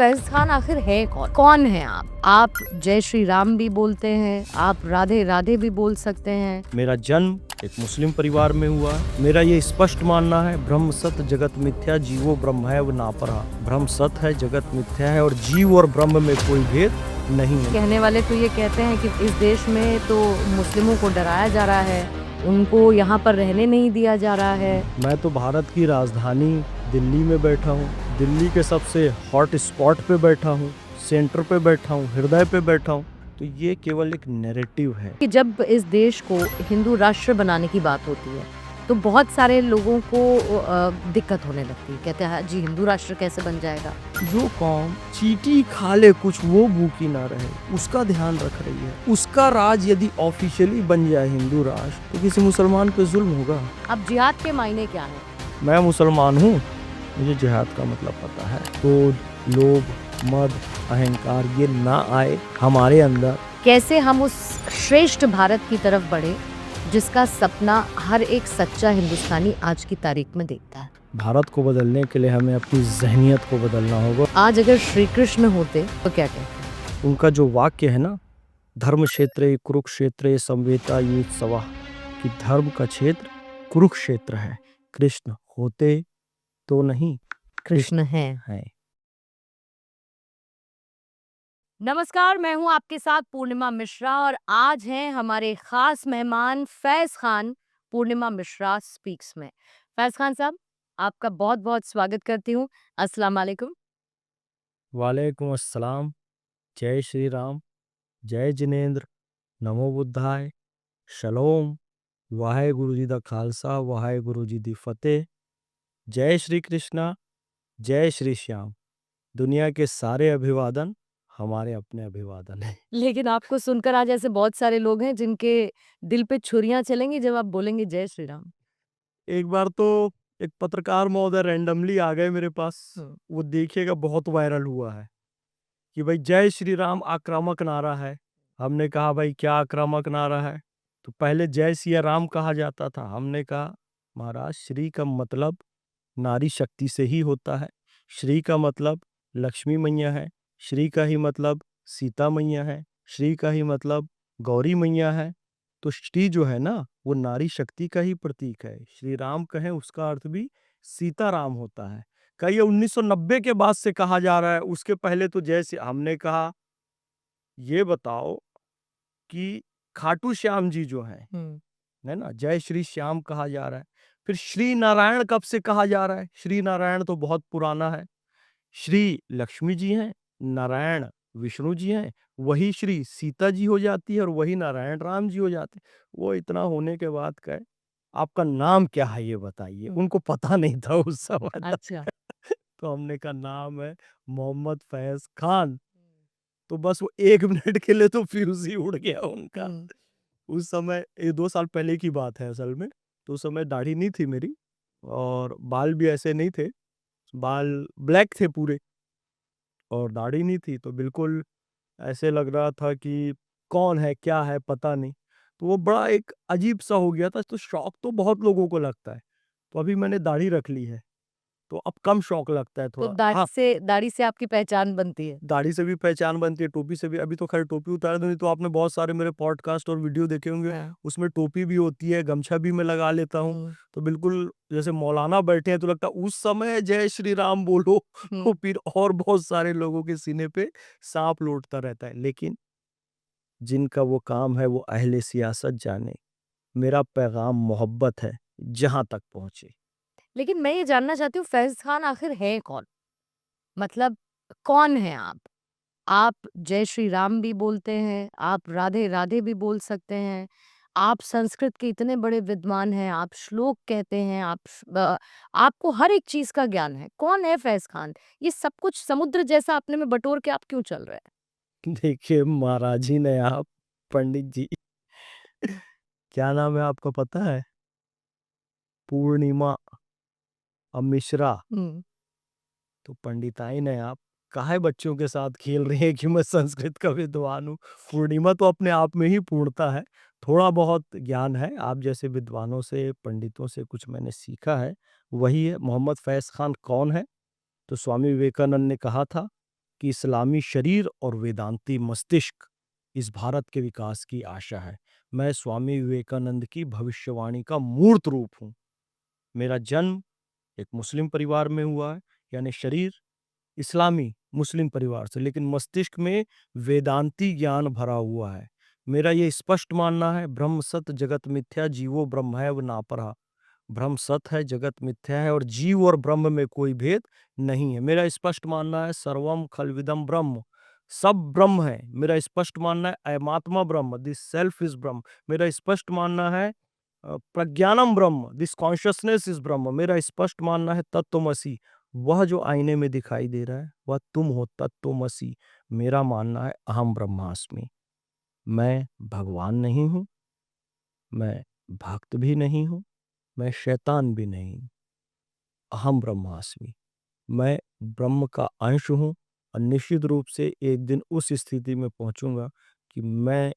फैज़ खान आखिर है कौन? कौन हैं आप? आप जय श्री राम भी बोलते हैं, आप राधे राधे भी बोल सकते हैं। मेरा जन्म एक मुस्लिम परिवार में हुआ है। मेरा ये स्पष्ट मानना है, ब्रह्म सत्य जगत मिथ्या, जीवो ब्रह्म है वो नापरा। ब्रह्म सत्य है, जगत मिथ्या है और जीव और ब्रह्म में कोई भेद नहीं है। कहने वाले तो ये कहते हैं कि इस देश में तो मुस्लिमों को डराया जा रहा है, उनको यहाँ पर रहने नहीं दिया जा रहा है। मैं तो भारत की राजधानी दिल्ली में बैठा हूँ, दिल्ली के सबसे हॉट स्पॉट पे बैठा हूँ, सेंटर पे बैठा हूँ, हृदय पे बैठा हूँ। तो ये केवल एक नैरेटिव है। कि जब इस देश को हिंदू राष्ट्र बनाने की बात होती है तो बहुत सारे लोगों को दिक्कत होने लगती है। कहते हैं जी हिंदू राष्ट्र कैसे बन जाएगा। जो कौम चीटी खा ले कुछ वो भूखी ना रहे, उसका ध्यान रख रही है। उसका राज यदि ऑफिशियली बन जाए हिंदू राष्ट्र तो किसी मुसलमान पे जुल्म होगा। अब जिहाद के मायने क्या है? मैं मुसलमान हूँ, मुझे जिहाद का मतलब पता है। क्रोध, लोभ, मद, अहंकार ये ना आए हमारे अंदर। कैसे हम उस श्रेष्ठ भारत की तरफ बढ़े जिसका सपना हर एक सच्चा हिंदुस्तानी आज की तारीख में देखता है। भारत को बदलने के लिए हमें अपनी जहनियत को बदलना होगा। आज अगर श्री कृष्ण होते तो क्या कहते? उनका जो वाक्य है ना, धर्म क्षेत्रे कुरुक्षेत्रे संवेता युत सवा, कि धर्म का क्षेत्र कुरुक्षेत्र है। कृष्ण होते तो नहीं, कृष्ण है। नमस्कार, मैं हूं आपके साथ पूर्णिमा मिश्रा और आज हैं हमारे खास मेहमान फैज खान पूर्णिमा मिश्रा स्पीक्स में। फैज खान साहब, आपका बहुत बहुत स्वागत करती हूँ। अस्सलाम वालेकुम। वालेकुम अस्सलाम। जय श्री राम, जय जिनेंद्र, नमो बुद्धाय, शलोम, वाहेगुरु जी दा खालसा, वाहेगुरु जी दी फतेह। जय श्री कृष्णा, जय श्री श्याम। दुनिया के सारे अभिवादन हमारे अपने अभिवादन है। लेकिन आपको सुनकर आज ऐसे बहुत सारे लोग हैं जिनके दिल पे छुरियां चलेंगी जब आप बोलेंगे जय श्री राम। एक बार तो एक पत्रकार महोदय रैंडमली आ गए मेरे पास, वो देखिएगा बहुत वायरल हुआ है कि भाई जय श्री राम आक्रामक नारा है। हमने कहा भाई क्या आक्रामक नारा है? तो पहले जय सिया राम कहा जाता था। हमने कहा महाराज श्री का मतलब नारी शक्ति से ही होता है। श्री का मतलब लक्ष्मी मैया है, श्री का ही मतलब सीता मैया है, श्री का ही मतलब गौरी मैया है। तो श्री जो है ना वो नारी शक्ति का ही प्रतीक है। श्री राम कहें उसका अर्थ भी सीता राम होता है। कई 1990 के बाद से कहा जा रहा है, उसके पहले तो जैसे हमने कहा ये बताओ कि खाटू श्याम जी जो हैं, है ना, जय श्री श्याम कहा जा रहा है। फिर श्री नारायण कब से कहा जा रहा है? श्री नारायण तो बहुत पुराना है। श्री लक्ष्मी जी हैं, नारायण विष्णु जी हैं, वही श्री सीता जी हो जाती है और वही नारायण राम जी हो जाते हैं। वो इतना होने के बाद कहे आपका नाम क्या है ये बताइए। उनको पता नहीं था उस समय तक। अच्छा। तो हमने कहा नाम है मोहम्मद फैज खान। तो बस वो 1 मिनट के लिए तो फ्यूज ही उड़ गया उनका। उस समय ये 2 साल पहले की बात है असल में। तो उस समय दाढ़ी नहीं थी मेरी और बाल भी ऐसे नहीं थे। बाल ब्लैक थे पूरे और दाढ़ी नहीं थी, तो बिल्कुल ऐसे लग रहा था कि कौन है, क्या है, पता नहीं। तो वो बड़ा एक अजीब-सा हो गया था। तो शौक तो बहुत लोगों को लगता है। तो अभी मैंने दाढ़ी रख ली है, तो अब कम शौक लगता है तो थोड़ा। हाँ, दाढ़ी से आपकी पहचान बनती है। दाढ़ी से भी पहचान बनती है, टोपी से भी। अभी तो खैर टोपी उतार दी, नहीं तो आपने बहुत सारे मेरे पॉडकास्ट और वीडियो देखे होंगे, हाँ। उसमें टोपी भी होती है, गमछा भी मैं लगा लेता हूँ। तो बिल्कुल जैसे मौलाना बैठे हैं तो लगता है उस समय जय श्री राम बोलो तो फिर और बहुत सारे लोगों के सीने पे साँप लौटता रहता है। लेकिन जिनका वो काम है वो अहले सियासत जाने। मेरा पैगाम मोहब्बत है, जहाँ तक पहुँचे। लेकिन मैं ये जानना चाहती हूँ फैज खान आखिर है कौन? मतलब कौन हैं आप? आप जय श्री राम भी बोलते हैं, आप राधे राधे भी बोल सकते हैं, आप संस्कृत के इतने बड़े विद्वान हैं, आप श्लोक कहते हैं, आपको हर एक चीज़ का ज्ञान है। कौन है फैज़ खान? ये सब कुछ समुद्र जैसा अपने में बटोर के आप क्यों चल रहे हैं? देखिए महाराज जी ने आप पंडित जी क्या नाम है आपका पता है? पूर्णिमा मिश्रा। हुँ। तो पंडिताइन है आप। काहे बच्चों के साथ खेल रही हैं कि मैं संस्कृत का विद्वान हूँ। पूर्णिमा तो अपने आप में ही पूर्णता है। थोड़ा बहुत ज्ञान है, आप जैसे विद्वानों से, पंडितों से कुछ मैंने सीखा है, वही है। मोहम्मद फैज़ खान कौन है? तो स्वामी विवेकानंद ने कहा था कि इस्लामी शरीर और वेदांती मस्तिष्क इस भारत के विकास की आशा है। मैं स्वामी विवेकानंद की भविष्यवाणी का मूर्त रूप हूँ। मेरा जन्म एक मुस्लिम परिवार में हुआ है, यानी शरीर इस्लामी मुस्लिम परिवार से, लेकिन मस्तिष्क में वेदांती ज्ञान भरा हुआ है। मेरा ये स्पष्ट मानना है, ब्रह्म सत्य जगत मिथ्या, जीवो ब्रह्म है व नापरा। ब्रह्म सत्य है, जगत मिथ्या है और जीव और ब्रह्म में कोई भेद नहीं है। मेरा स्पष्ट मानना है, सर्वम खलविदम ब्रह्म, सब ब्रह्म है। मेरा स्पष्ट मानना है, अयमात्मा ब्रह्म, दिस सेल्फ इज ब्रह्म। मेरा स्पष्ट मानना है, प्रज्ञानम ब्रह्म, दिस कॉन्शियसनेस इज ब्रह्म। मेरा स्पष्ट मानना है, तत्वमसि, वह जो आईने में दिखाई दे रहा है वह तुम हो, तत्वमसि। मेरा मानना है, अहम ब्रह्मास्मि। मैं भगवान नहीं हूं, मैं भक्त भी नहीं हूं, मैं शैतान भी नहीं हूं। अहम ब्रह्मास्मि। मैं ब्रह्म का अंश हूं और निश्चित रूप से एक दिन उस स्थिति में पहुंचूंगा कि मैं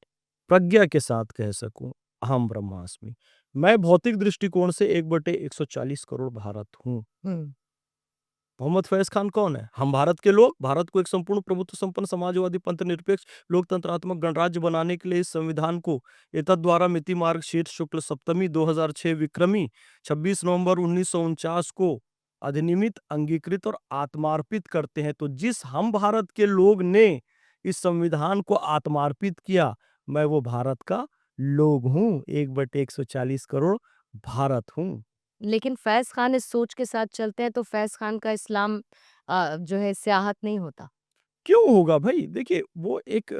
प्रज्ञा के साथ कह सकूं, अहम ब्रह्मास्मि। मैं भौतिक दृष्टिकोण से 1/140 करोड़ भारत हूं। मोहम्मद फैज खान कौन है? हम भारत के लोग भारत को एक संपूर्ण प्रभुत्व संपन्न समाजवादी पंथ निरपेक्ष लोकतंत्रात्मक गणराज्य बनाने के लिए इस संविधान को एतद द्वारा मिति मार्ग शीर्ष शुक्ल सप्तमी 2006 विक्रमी 26 नवंबर 1949 को अधिनियमित, अंगीकृत और आत्मार्पित करते हैं। तो जिस हम भारत के लोग ने इस संविधान को आत्मार्पित किया, मैं वो भारत का लोग हूं, 1/140 करोड़ भारत हूं। लेकिन फैज़ खान इस सोच के साथ चलते हैं तो फैज़ खान का इस्लाम जो है स्याहत नहीं होता। क्यों होगा भाई? देखिए, वो एक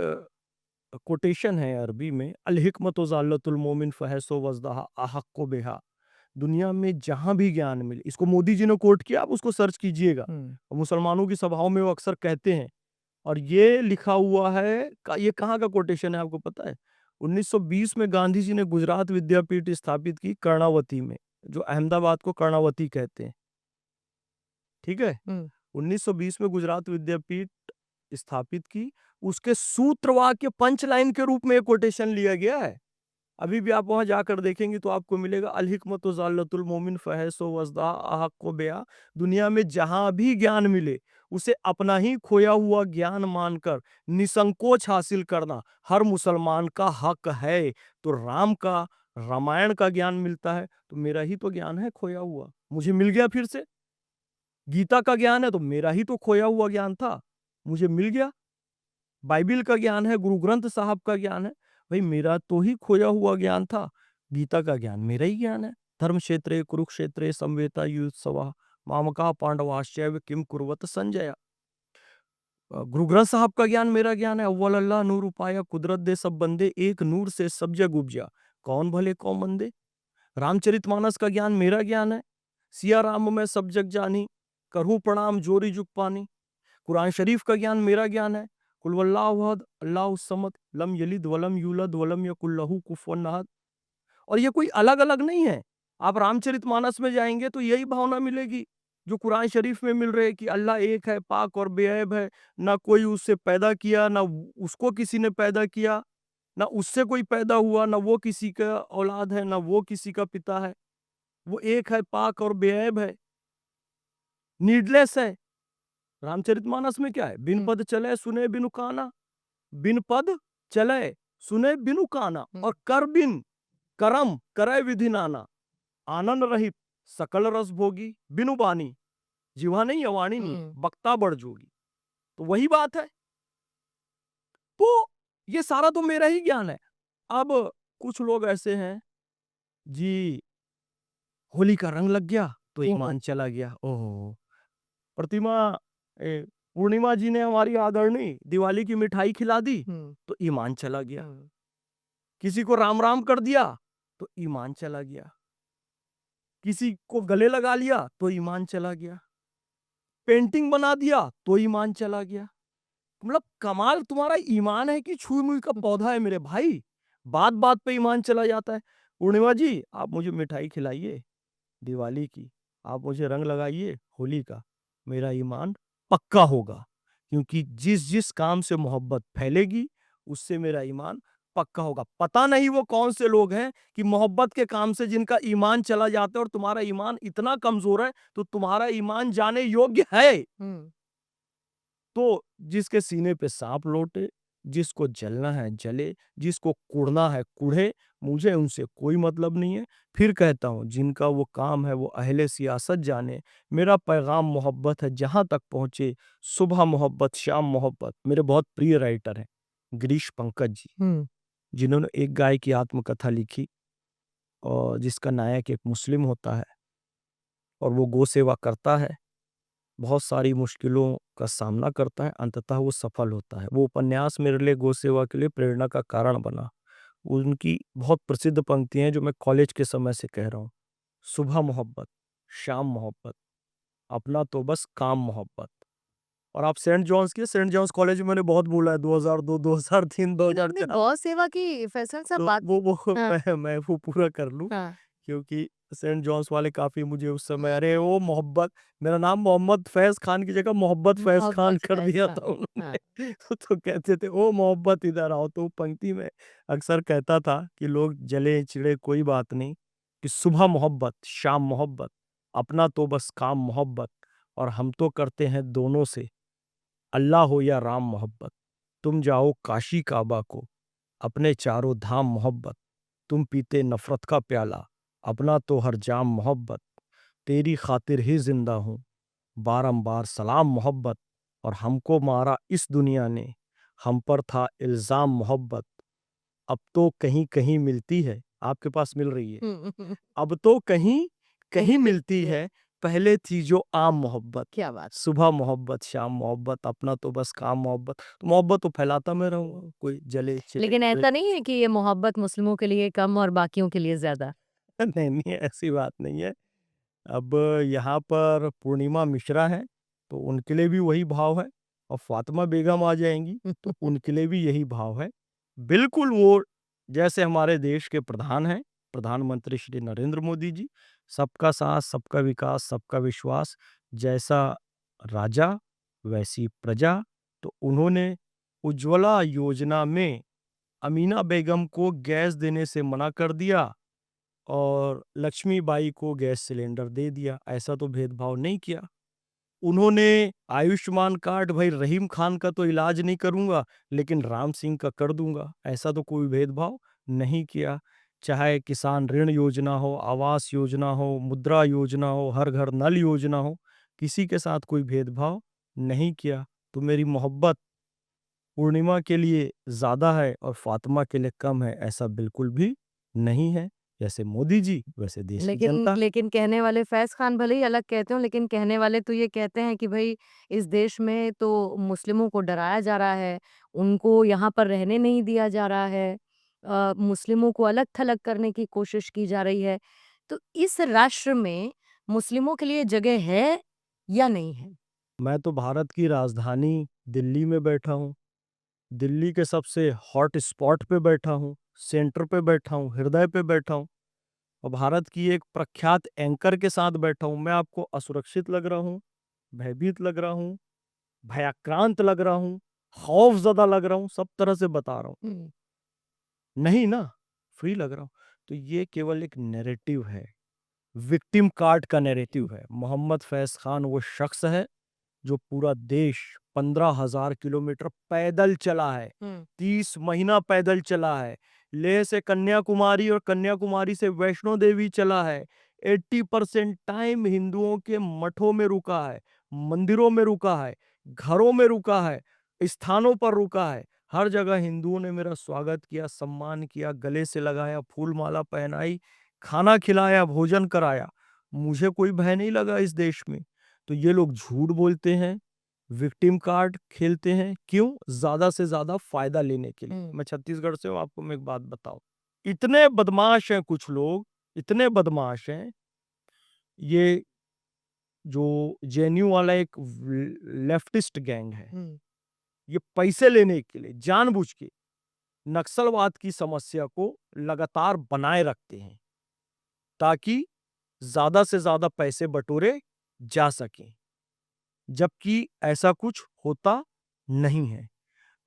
कोटेशन है अरबी में, अल हिकमत ज़ालतुल मोमिन फहसो वज़दहा अहक्को बिहा। दुनिया में जहां भी ज्ञान मिले, इसको मोदी जी ने कोट किया, आप उसको सर्च कीजिएगा। और मुसलमानों की सभाओं में वो अक्सर कहते हैं, और ये लिखा हुआ है, ये कहाँ का कोटेशन है आपको पता है? 1920 में गांधी जी ने गुजरात विद्यापीठ स्थापित की कर्णावती में, जो अहमदाबाद को कर्णावती कहते हैं। ठीक है, 1920 में गुजरात विद्यापीठ स्थापित की, उसके सूत्रवाक्य पंच लाइन के रूप में कोटेशन लिया गया है। अभी भी आप वहां जाकर देखेंगे तो आपको मिलेगा, अल हिकमत ज़ालतुल मोमिन फहसो वज़दा अहक्को बिहा। दुनिया में जहां भी ज्ञान मिले उसे अपना ही खोया हुआ ज्ञान मानकर निसंकोच हासिल करना हर मुसलमान का हक है। तो राम का, रामायण का ज्ञान मिलता है तो मेरा ही तो ज्ञान है खोया हुआ, मुझे मिल गया। फिर से गीता का ज्ञान है तो मेरा ही तो खोया हुआ ज्ञान था, मुझे मिल गया। बाइबिल का ज्ञान है, गुरु ग्रंथ साहब का ज्ञान है, भाई मेरा तो ही खोया हुआ ज्ञान था। गीता का ज्ञान मेरा ही ज्ञान है। धर्म क्षेत्रे कुरुक्षेत्रे संवेता युत्सवा मामका पांडवाश्चैव किम कुर्वत संजय। गुरु ग्रंथ साहब का ज्ञान मेरा ज्ञान है। अव्वल अल्लाह नूर उपाया कुदरत दे सब बंदे, एक नूर से सब जग उपजा, कौन भले कौन मंदे। रामचरितमानस का ज्ञान मेरा ज्ञान है। सिया राम में सब जग जानी, करहूं प्रणाम जोरी जुग पानी। कुरान शरीफ का ज्ञान मेरा ज्ञान है। कुल वल्लाहु अहद अल्लाहु समद लम यलिद वलम यूलद वलम यकुल लहू कुफुवन अहद। और ये कोई अलग अलग नहीं है, आप रामचरितमानस में जाएंगे तो यही भावना मिलेगी जो कुरान शरीफ में मिल रही है कि अल्लाह एक है, पाक और बेऐब है, ना कोई उससे पैदा किया, ना उसको किसी ने पैदा किया, ना उससे कोई पैदा हुआ, ना वो किसी का औलाद है, ना वो किसी का पिता है। वो एक है, पाक और बेऐब है, नीडलेस है। रामचरितमानस में क्या है? बिन पद चले सुने बिनु काना, बिन पद चले सुने बिनु काना, और कर बिन करम करे विधि नाना, आनंद रहित सकल रस भोगी, बिनु बानी जीवा नहीं अवाणी नहीं, बक्ता बढ़ जोगी। तो वही बात है। तो ये सारा तो मेरा ही ज्ञान है। अब कुछ लोग ऐसे हैं जी, होली का रंग लग गया तो ईमान चला गया। ओहो, प्रतिमा पूर्णिमा जी ने हमारी आदरणीय दिवाली की मिठाई खिला दी तो ईमान चला गया। किसी को राम राम कर दिया तो ईमान चला गया। किसी को गले लगा लिया तो ईमान चला गया। पेंटिंग बना दिया तो ईमान चला गया। मतलब कमाल तुम्हारा ईमान है कि छुई मुई का पौधा है मेरे भाई। बात बात पे ईमान चला जाता है। पूर्णिमा जी, आप मुझे मिठाई खिलाइए दिवाली की, आप मुझे रंग लगाइए होली का, मेरा ईमान पक्का होगा। क्योंकि जिस जिस काम से मोहब्बत फैलेगी उससे मेरा ईमान पक्का होगा। पता नहीं वो कौन से लोग हैं कि मोहब्बत के काम से जिनका ईमान चला जाता है, और तुम्हारा ईमान इतना कमजोर है तो तुम्हारा ईमान जाने योग्य है। तो जिसके सीने पे सांप लौटे, जिसको जलना है जले, जिसको कुढ़ना है कुढ़े, मुझे उनसे कोई मतलब नहीं है। फिर कहता हूँ, जिनका वो काम है वो अहले सियासत जाने, मेरा पैगाम मोहब्बत है जहाँ तक पहुँचे, सुबह मोहब्बत शाम मोहब्बत। मेरे बहुत प्रिय राइटर हैं गिरीश पंकज जी, हुँ। जिन्होंने एक गाय की आत्मकथा लिखी और जिसका नायक एक मुस्लिम होता है और वो गौ सेवा करता है, बहुत सारी मुश्किलों का सामना करता है, अंततः वो सफल होता है। वो उपन्यास मेरे लिए गौ सेवा के लिए प्रेरणा का कारण बना। उनकी बहुत प्रसिद्ध पंक्तियाँ हैं जो मैं कॉलेज के समय से कह रहा हूँ। सुबह मोहब्बत, शाम मोहब्बत, अपना तो बस काम मोहब्बत। और आप सेंट जॉन्स कॉलेज में मैंने बहुत बोला है 2002, 2003, लेकिन आपने 2004। गौ सेवा की फैसल साहब तो बात वो हाँ, मैं वो पूरा कर लूँ, हाँ। क्योंकि सेंट जॉन्स वाले काफ़ी मुझे उस समय, अरे वो मोहब्बत, मेरा नाम मोहम्मद फैज़ खान की जगह मोहब्बत फैज़ खान मोहब्बत कर फैज़ दिया था खान। हाँ। उन्होंने। तो कहते थे, "ओ मोहब्बत इधर आओ।" तो पंक्ति में अक्सर कहता था कि लोग जले-चिड़े कोई बात नहीं, कि सुबह मोहब्बत, शाम मोहब्बत, अपना तो बस काम मोहब्बत, और हम तो करते हैं दोनों से, अल्लाह हो या राम मोहब्बत। तुम जाओ काशी काबा को, अपने चारों धाम मोहब्बत। तुम पीते नफ़रत का प्याला, अपना तो हर जाम मोहब्बत। तेरी खातिर ही ज़िंदा हूँ, बारंबार सलाम मोहब्बत। और हमको मारा इस दुनिया ने, हम पर था इल्ज़ाम मोहब्बत। अब तो कहीं-कहीं मिलती है, आपके पास मिल रही है। हुँ, हुँ। अब तो कहीं-कहीं कहीं मिलती मिलती है। है, पहले थी जो आम मोहब्बत। क्या बात! सुबह मोहब्बत, शाम मोहब्बत, अपना तो बस काम मोहब्बत। तो मोहब्बत तो फैलाता मैं रहूँगा, कोई जले चिड़े लेकिन चिड़े। ऐसा नहीं है कि ये मोहब्बत मुस्लिमों के लिए कम और बाकियों के लिए ज़्यादा? नहीं, नहीं, ऐसी बात नहीं है। अब यहाँ पर पूर्णिमा मिश्रा हैं, तो उनके लिए भी वही भाव है, और फ़ातिमा बेगम आ जाएँगी, तो उनके लिए भी यही भाव है। बिल्कुल वो जैसे हमारे देश के प्रधान हैं, प्रधानमंत्री श्री नरेंद्र मोदी जी, सबका साथ, सबका विकास, सबका विश्वास, जैसा राजा, वैसी प्रजा। तो उन्होंने उज्ज्वला योजना में अमीना बेगम को गैस देने से मना कर दिया और लक्ष्मीबाई को गैस सिलेंडर दे दिया, ऐसा तो भेदभाव नहीं किया। उन्होंने आयुष्मान कार्ड, भाई रहीम खान का तो इलाज नहीं करूँगा, लेकिन राम सिंह का कर दूँगा, ऐसा तो कोई भेदभाव नहीं किया। चाहे किसान ऋण योजना हो, आवास योजना हो, मुद्रा योजना हो, हर घर नल योजना हो, किसी के साथ कोई भेदभाव नहीं किया। तो मेरी मोहब्बत पूर्णिमा के लिए ज़्यादा है और फ़ातिमा के लिए कम है, ऐसा बिल्कुल भी नहीं है। जैसे मोदी जी, वैसे देश की लेकिन जनता। लेकिन कहने वाले फैज़ खान भले ही अलग कहते हों, लेकिन कहने वाले तो ये कहते हैं कि भई इस देश में तो मुस्लिमों को डराया जा रहा है, उनको यहाँ पर रहने नहीं दिया जा रहा है, मुस्लिमों को अलग-थलग करने की कोशिश की जा रही है। तो इस राष्ट्र में मुस्लिमों के लिए जगह है या नहीं है? मैं तो भारत की राजधानी दिल्ली में बैठा हूँ, दिल्ली के सबसे हॉट स्पॉट पे बैठा हूँ, सेंटर पे बैठा हूँ, हृदय पे बैठा हूँ, और भारत की एक प्रख्यात एंकर के साथ बैठा हूँ। मैं आपको असुरक्षित लग रहा हूँ, भयभीत लग रहा हूँ, भयाक्रांत लग रहा हूँ, खौफ़ज़दा लग रहा हूँ, सब तरह से बता रहा हूँ। हुँ। नहीं ना, फ्री लग रहा हूँ। तो ये केवल एक नैरेटिव है, विक्टिम कार्ड का नैरेटिव है। मोहम्मद फैज़ खान वो शख्स है जो पूरा देश 15,000 किलोमीटर पैदल चला है, हुँ। 30 महीना पैदल चला है, लेह से कन्याकुमारी और कन्याकुमारी से वैष्णो देवी चला है, 80% टाइम हिंदुओं के मठों में रुका है, मंदिरों में रुका है, घरों में रुका है, स्थानों पर रुका है। हर जगह हिंदुओं ने मेरा स्वागत किया, सम्मान किया, गले से लगाया, फूल माला पहनाई, खाना खिलाया, भोजन कराया। मुझे कोई भय नहीं लगा इस देश में। तो ये लोग झूठ बोलते हैं, विक्टिम कार्ड खेलते हैं, क्यों? ज़्यादा से ज़्यादा फ़ायदा लेने के लिए। हुँ। मैं छत्तीसगढ़ से हूँ, आपको मैं एक बात बताऊँ। इतने बदमाश हैं कुछ लोग, इतने बदमाश हैं, ये जो जेएनयू वाला एक लेफ्टिस्ट गैंग है, हुँ। ये पैसे लेने के लिए जानबूझ के नक्सलवाद की समस्या को लगातार बनाए रखते हैं, ताकि ज़्यादा से ज़्यादा पैसे बटोरे जा सकें। जबकि ऐसा कुछ होता नहीं है।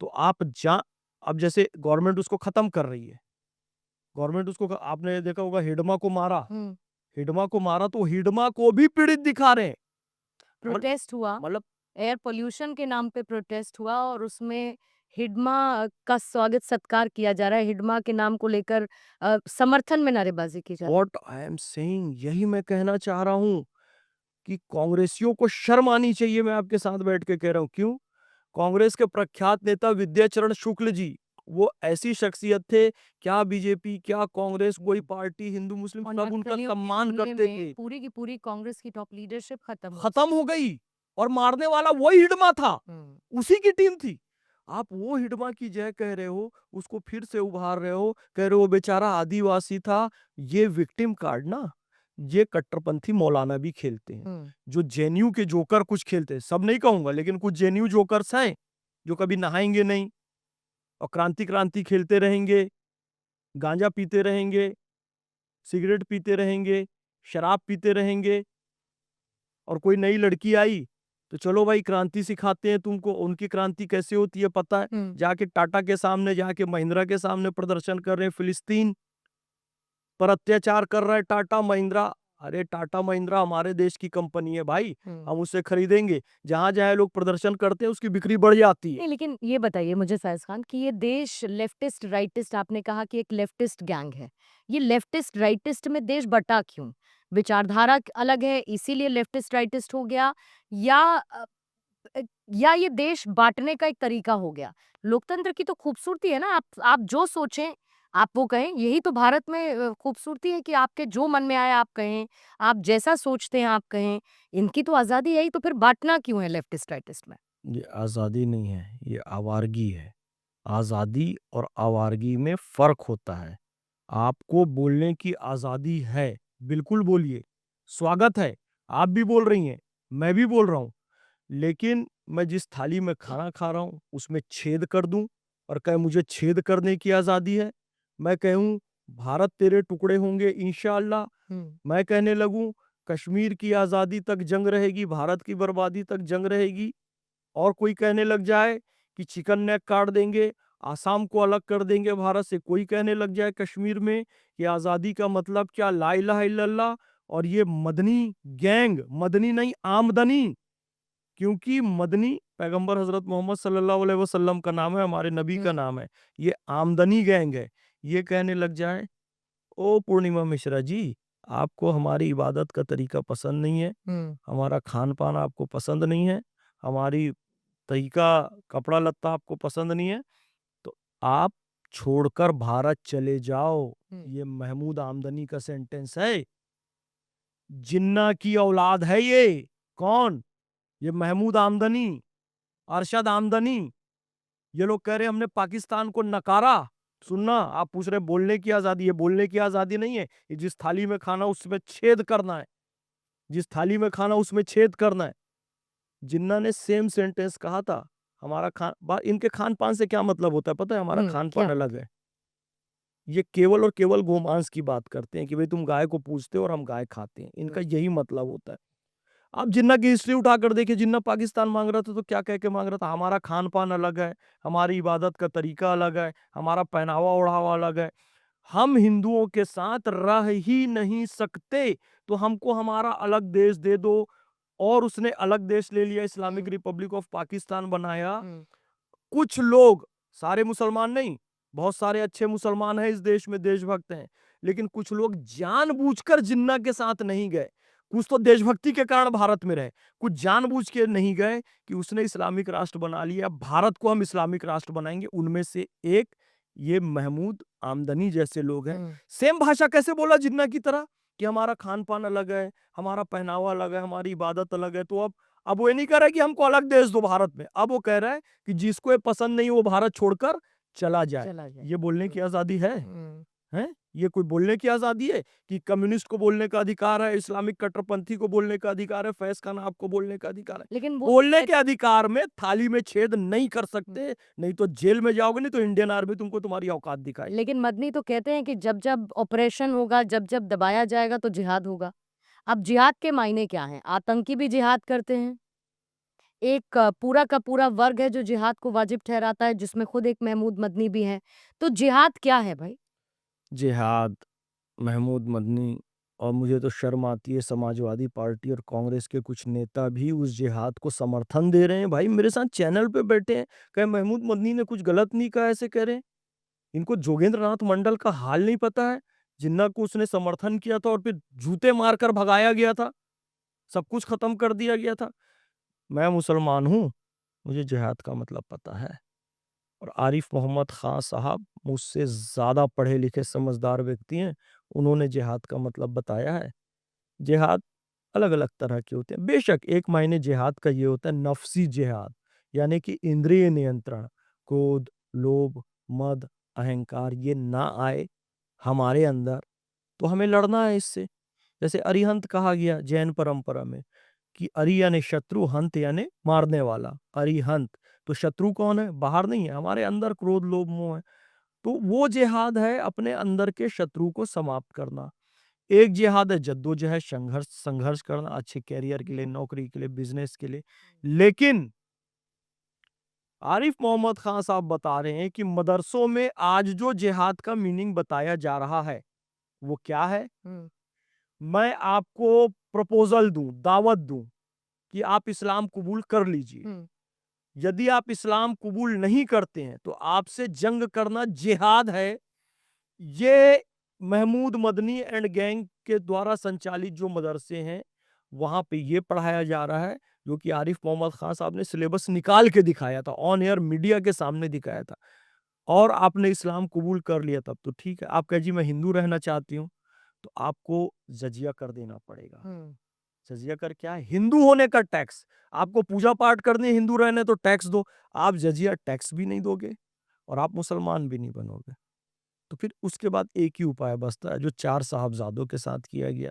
तो आप जा अब जैसे गवर्नमेंट उसको खत्म कर रही है। गवर्नमेंट उसको आपने देखा होगा, हुँ। हिडमा को मारा तो हिडमा को भी पीड़ित दिखा रहे हैं। मतलब प्रोटेस्ट हुआ मतलब एयर पोल्यूशन के नाम पे प्रोटेस्ट हुआ और उसमें हिडमा का स्वागत सत्कार किया जा रहा है। हिडमा के नाम को लेकर समर्थन में नारेबाजी की जा रही है। व्हाट आई एम सेइंग, यही मैं कहना चाह रहा हूँ कि कांग्रेसियों को शर्म आनी चाहिए। मैं आपके साथ बैठ के कह रहा हूँ, क्यों? कांग्रेस के प्रख्यात नेता विद्याचरण शुक्ल जी, वो ऐसी शख्सियत थे, क्या बीजेपी, क्या कांग्रेस, कोई पार्टी, हिंदू मुस्लिम, और सब उनका नक्सलियों के सम्मान हमले करते में थे। पूरी की पूरी कांग्रेस की टॉप लीडरशिप खत्म हो खत्म हो गई और मारने वाला वही हिडमा था, हम्म। उसी की टीम थी। आप वो हिडमा की जय कह रहे हो, उसको फिर से उभार रहे हो, कह रहे हो बेचारा आदिवासी था। ये विक्टिम कार्ड ना, ये कट्टरपंथी मौलाना भी खेलते हैं। जो जेएनयू के जोकर कुछ खेलते हैं, सब नहीं कहूंगा, लेकिन कुछ जेएनयू जोकर्स हैं जो कभी नहाएंगे नहीं और क्रांति क्रांति खेलते रहेंगे, गांजा पीते रहेंगे, सिगरेट पीते रहेंगे, शराब पीते रहेंगे, और कोई नई लड़की आई तो चलो भाई क्रांति सिखाते हैं तुमको। उनकी क्रांति कैसे होती है पता है? जाके टाटा के सामने, जाके महिंद्रा के सामने प्रदर्शन कर रहे हैं। फिलिस्तीन पर अत्याचार कर रहा है टाटा महिंद्रा। अरे टाटा महिंद्रा हमारे देश की कंपनी है भाई, हम उससे खरीदेंगे। जहां जहां लोग प्रदर्शन करते हैं उसकी बिक्री बढ़ जाती है। नहीं, लेकिन ये बताइए मुझे फैज़ खान कि ये देश लेफ्टिस्ट राइटिस्ट, आपने कहा कि एक लेफ्टिस्ट गैंग है। ये लेफ्टिस्ट राइटिस्ट में देश बँटा क्यों? विचारधारा अलग है इसीलिए लेफ्टिस्ट राइटिस्ट हो गया, या अ, या ये देश बाँटने का एक तरीका हो गया? लोकतंत्र की तो खूबसूरती है ना, आप जो सोचें आप वो कहें। यही तो भारत में खूबसूरती है कि आपके जो मन में आए आप कहें, आप जैसा सोचते हैं आप कहें। इनकी तो आज़ादी है ही, तो फिर बाँटना क्यों है लेफ्टिस्ट राइटिस्ट में? ये आजादी नहीं है, ये आवारगी है। आजादी और आवारगी में फर्क होता है। आपको बोलने की आजादी है, बिल्कुल बोलिए, स्वागत है। आप भी बोल रही हैं, मैं भी बोल रहा हूं, लेकिन मैं जिस थाली में खाना खा रहा हूं उसमें छेद कर दूं और कहे मुझे छेद करने की आजादी है। मैं कहूं भारत तेरे टुकड़े होंगे इंशाअल्लाह। मैं कहने लगूं कश्मीर की आजादी तक जंग रहेगी, भारत की बर्बादी तक जंग रहेगी। और कोई कहने लग जाए कि चिकन नेक काट देंगे, आसाम को अलग कर देंगे भारत से। कोई कहने लग जाए कश्मीर में कि आजादी का मतलब क्या, ला इलाहा इल्लल्लाह। और ये मदनी गैंग, मदनी नहीं आमदनी, क्योंकि मदनी पैगंबर हजरत मोहम्मद सल्लल्लाहु अलैहि वसल्लम का नाम है, हमारे नबी का नाम है। ये आमदनी गैंग है। ये कहने लग जाए, ओ पूर्णिमा मिश्रा जी, आपको हमारी इबादत का तरीका पसंद नहीं है, हमारा खान पान आपको पसंद नहीं है, हमारी तरीका कपड़ा लत्ता आपको पसंद नहीं है, तो आप छोड़कर भारत चले जाओ। ये महमूद आमदनी का सेंटेंस है। जिन्ना की औलाद है ये। कौन? ये महमूद आमदनी, अरशद आमदनी। ये लोग कह रहे हैं हमने पाकिस्तान को नकारा। सुनना, आप पूछ रहे बोलने की आजादी है, बोलने की आजादी नहीं है। ये जिस थाली में खाना उसमें छेद करना है, जिस थाली में खाना उसमें छेद करना है। जिन्ना ने सेम सेंटेंस कहा था। हमारा इनके खान पान से क्या मतलब होता है पता है? हमारा खान पान क्या? अलग है। ये केवल और केवल गोमांस की बात करते हैं कि भाई तुम गाय को पूजते हो और हम गाय खाते हैं, इनका यही मतलब होता है। आप जिन्ना की हिस्ट्री उठाकर देखिए, जिन्ना पाकिस्तान मांग रहा था तो क्या कह के मांग रहा था? हमारा खान पान अलग है, हमारी इबादत का तरीका अलग है, हमारा पहनावा ओढ़ावा अलग है, हम हिंदुओं के साथ रह ही नहीं सकते, तो हमको हमारा अलग देश दे दो। और उसने अलग देश ले लिया, इस्लामिक रिपब्लिक ऑफ पाकिस्तान बनाया। कुछ लोग, सारे मुसलमान नहीं, बहुत सारे अच्छे मुसलमान हैं इस देश में, देशभक्त हैं, लेकिन कुछ लोग जानबूझकर जिन्ना के साथ नहीं गए। कुछ तो देशभक्ति के कारण भारत में रहे, कुछ जानबूझ के नहीं गए कि उसने इस्लामिक राष्ट्र बना लिया, भारत को हम इस्लामिक राष्ट्र बनाएंगे। उनमें से एक ये महमूद आमदनी जैसे लोग हैं। सेम भाषा कैसे बोला जिन्ना की तरह कि हमारा खान पान अलग है, हमारा पहनावा अलग है, हमारी इबादत अलग है। तो अब वो ये नहीं कह रहा है कि हमको अलग देश दो भारत में, अब वो कह रहा है कि जिसको ये पसंद नहीं वो भारत छोड़कर चला जाए। ये बोलने की आजादी है? हैं? ये कोई बोलने की आजादी है कि कम्युनिस्ट को बोलने का अधिकार है, इस्लामिक कट्टरपंथी को बोलने का अधिकार है, फैज खान आपको बोलने का अधिकार है? लेकिन वो बोलने के अधिकार में थाली में छेद नहीं कर सकते, नहीं तो जेल में जाओगे, नहीं तो इंडियन आर्मी तुमको तुम्हारी औकात दिखाएगी। लेकिन मदनी तो कहते हैं कि जब-जब ऑपरेशन होगा, जब-जब दबाया जाएगा तो जिहाद होगा। अब जिहाद के मायने क्या हैं? आतंकी भी जिहाद करते हैं। एक पूरा का पूरा वर्ग है जो जिहाद को वाजिब ठहराता है, जिसमें खुद एक महमूद मदनी भी हैं। तो जिहाद क्या है भाई? जिहाद, महमूद मदनी, और मुझे तो शर्म आती है, समाजवादी पार्टी और कांग्रेस के कुछ नेता भी उस जिहाद को समर्थन दे रहे हैं। भाई मेरे साथ चैनल पे बैठे हैं, कहे महमूद मदनी ने कुछ गलत नहीं कहा, ऐसे कह रहे हैं। इनको जोगेंद्र नाथ मंडल का हाल नहीं पता है, जिन्ना को उसने समर्थन किया था और फिर जूते मारकर भगाया गया था, सब कुछ खत्म कर दिया गया था। मैं मुसलमान हूँ, मुझे जिहाद का मतलब पता है। और आरिफ मोहम्मद खान साहब मुझसे ज़्यादा पढ़े लिखे समझदार व्यक्ति हैं, उन्होंने जिहाद का मतलब बताया है। जिहाद अलग-अलग तरह के होते हैं। बेशक एक मायने जिहाद का ये होता है नफ्सी जिहाद, यानी कि इंद्रिय नियंत्रण, क्रोध, लोभ, मद, अहंकार ये ना आए हमारे अंदर, तो हमें लड़ना है इससे। जैसे अरिहंत कहा गया जैन परंपरा में कि अरि यानी शत्रु, हंत यानी मारने वाला, अरिहंत। तो शत्रु कौन है? बाहर नहीं है, हमारे अंदर क्रोध, लोभ, मोह है। तो वो जिहाद है अपने अंदर के शत्रु को समाप्त करना। एक जिहाद है जद्दोजहद, संघर्ष संघर्ष करना अच्छे करियर के लिए, नौकरी के लिए, बिजनेस के लिए। लेकिन आरिफ मोहम्मद खान साहब बता रहे हैं कि मदरसों में आज जो जिहाद का मीनिंग बताया जा रहा है वो क्या है? मैं आपको प्रपोजल दूं, दावत दूं कि आप इस्लाम कबूल कर लीजिए। यदि आप इस्लाम कबूल नहीं करते हैं तो आपसे जंग करना जिहाद है। ये महमूद मदनी एंड गैंग के द्वारा संचालित जो मदरसे हैं वहां पे ये पढ़ाया जा रहा है, जो कि आरिफ मोहम्मद खान साहब ने सिलेबस निकाल के दिखाया था, ऑन एयर मीडिया के सामने दिखाया था। और आपने इस्लाम कबूल कर लिया तब तो ठीक है। आप कहे जी मैं हिंदू रहना चाहती हूँ, तो आपको जजिया कर देना पड़ेगा। जजिया कर क्या है? हिंदू होने का टैक्स। आपको पूजा पाठ करनी है, हिंदू रहने तो टैक्स दो। आप जजिया टैक्स भी नहीं दोगे और आप मुसलमान भी नहीं बनोगे। तो फिर उसके बाद एक ही उपाय बचता है जो 4 साहबजादों के साथ किया गया,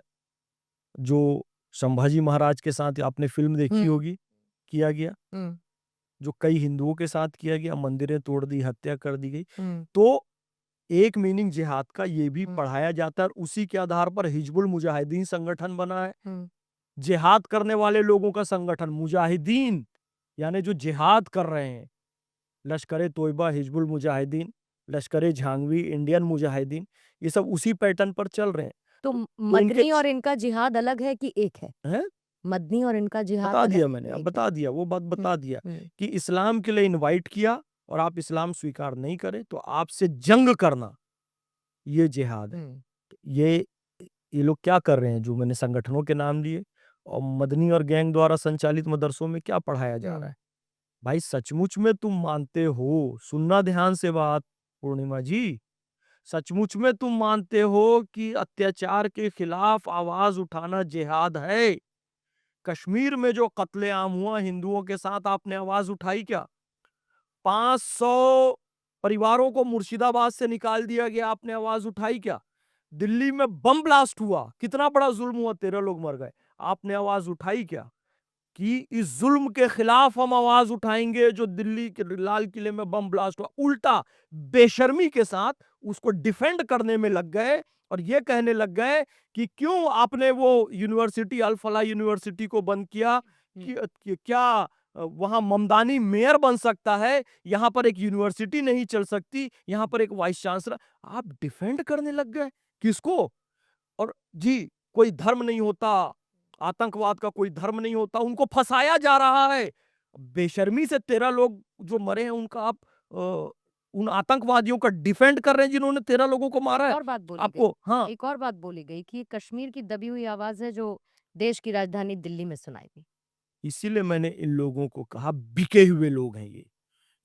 जो संभाजी महाराज के साथ आपने फ़िल्म देखी होगी, किया गया, जो कई हिंदुओं के साथ किया गया, मंदिरें तोड़ दी, हत्या कर दी गई। तो एक मीनिंग जिहाद का ये भी पढ़ाया जाता है और उसी के आधार पर हिजबुल मुजाहिदीन संगठन बना है। जिहाद करने वाले लोगों का संगठन मुजाहिदीन, यानी जो जिहाद कर रहे हैं, लश्कर तोयबा, हिजबुल मुजाहिदीन, लश्कर झांगवी, इंडियन मुजाहिदीन, ये सब उसी पैटर्न पर चल रहे हैं। तो तो इनके मदनी और इनका जिहाद अलग है कि एक है? हैं? मदनी और इनका जिहाद बता अलग दिया है मैंने, कि अब एक है? बता दिया, वो बात बता दिया कि इस्लाम के लिए इनवाइट किया और आप इस्लाम स्वीकार नहीं करें तो आपसे जंग करना, ये जिहाद है। ये ये लोग क्या कर रहे हैं जो मैंने संगठनों के नाम लिए और मदनी और गैंग द्वारा संचालित मदरसों में क्या पढ़ाया जा रहा है? भाई सचमुच में तुम मानते हो, सुनना ध्यान से बात पूर्णिमा जी, सचमुच में तुम मानते हो कि अत्याचार के खिलाफ आवाज उठाना जिहाद है? कश्मीर में जो कत्लेआम हुआ हिंदुओं के साथ, आपने आवाज उठाई क्या? 500 परिवारों को मुर्शिदाबाद से निकाल दिया गया, आपने आवाज उठाई क्या? दिल्ली में बम ब्लास्ट हुआ, कितना बड़ा जुल्म हुआ, 13 लोग मर गए, आपने आवाज उठाई क्या कि इस जुल्म के खिलाफ हम आवाज उठाएंगे जो दिल्ली के लाल किले में बम ब्लास्ट हुआ? उल्टा बेशर्मी के साथ उसको डिफेंड करने में लग गए और ये कहने लग गए कि क्यों आपने वो यूनिवर्सिटी अल फलाह यूनिवर्सिटी को बंद किया, कि क्या वहां ममदानी मेयर बन सकता है, यहां पर एक यूनिवर्सिटी नहीं चल सकती, यहां पर एक वाइस चांसलर? आप डिफेंड करने लग गए किसको? और जी कोई धर्म नहीं होता, आतंकवाद का कोई धर्म नहीं होता, उनको फंसाया जा रहा है। बेशर्मी से 13 लोग जो मरे हैं उनका आप उन आतंकवादियों का डिफेंड कर रहे हैं जिन्होंने 13 लोगों को मारा एक है। और बात बोली आपको गई, हाँ, एक और बात बोली गई कि ये कश्मीर की दबी हुई आवाज़ है जो देश की राजधानी दिल्ली में सुनाई दी। इसीलिए मैंने इन लोगों को कहा बिके हुए लोग हैं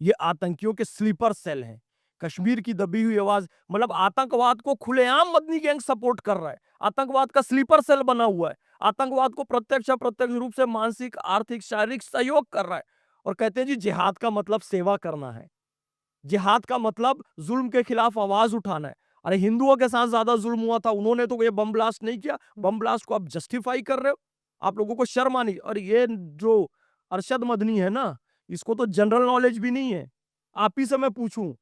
ये आतंकियों के स्लीपर सेल हैं। कश्मीर की दबी हुई आवाज मतलब आतंकवाद को खुलेआम मदनी गैंग सपोर्ट कर रहा है, आतंकवाद का स्लीपर सेल बना हुआ है, आतंकवाद को प्रत्यक्ष अप्रत्यक्ष रूप से मानसिक, आर्थिक, शारीरिक सहयोग कर रहा है और कहते हैं जी जिहाद का मतलब सेवा करना है, जिहाद का मतलब जुल्म के खिलाफ आवाज उठाना है। अरे हिंदुओं के साथ ज्यादा जुल्म हुआ था, उन्होंने तो ये बम ब्लास्ट नहीं किया, बम ब्लास्ट को आप जस्टिफाई कर रहे हो, आप लोगों को शर्म आनी। और ये जो अरशद मदनी है ना, इसको तो जनरल नॉलेज भी नहीं है। आप ही से मैं पूछूं,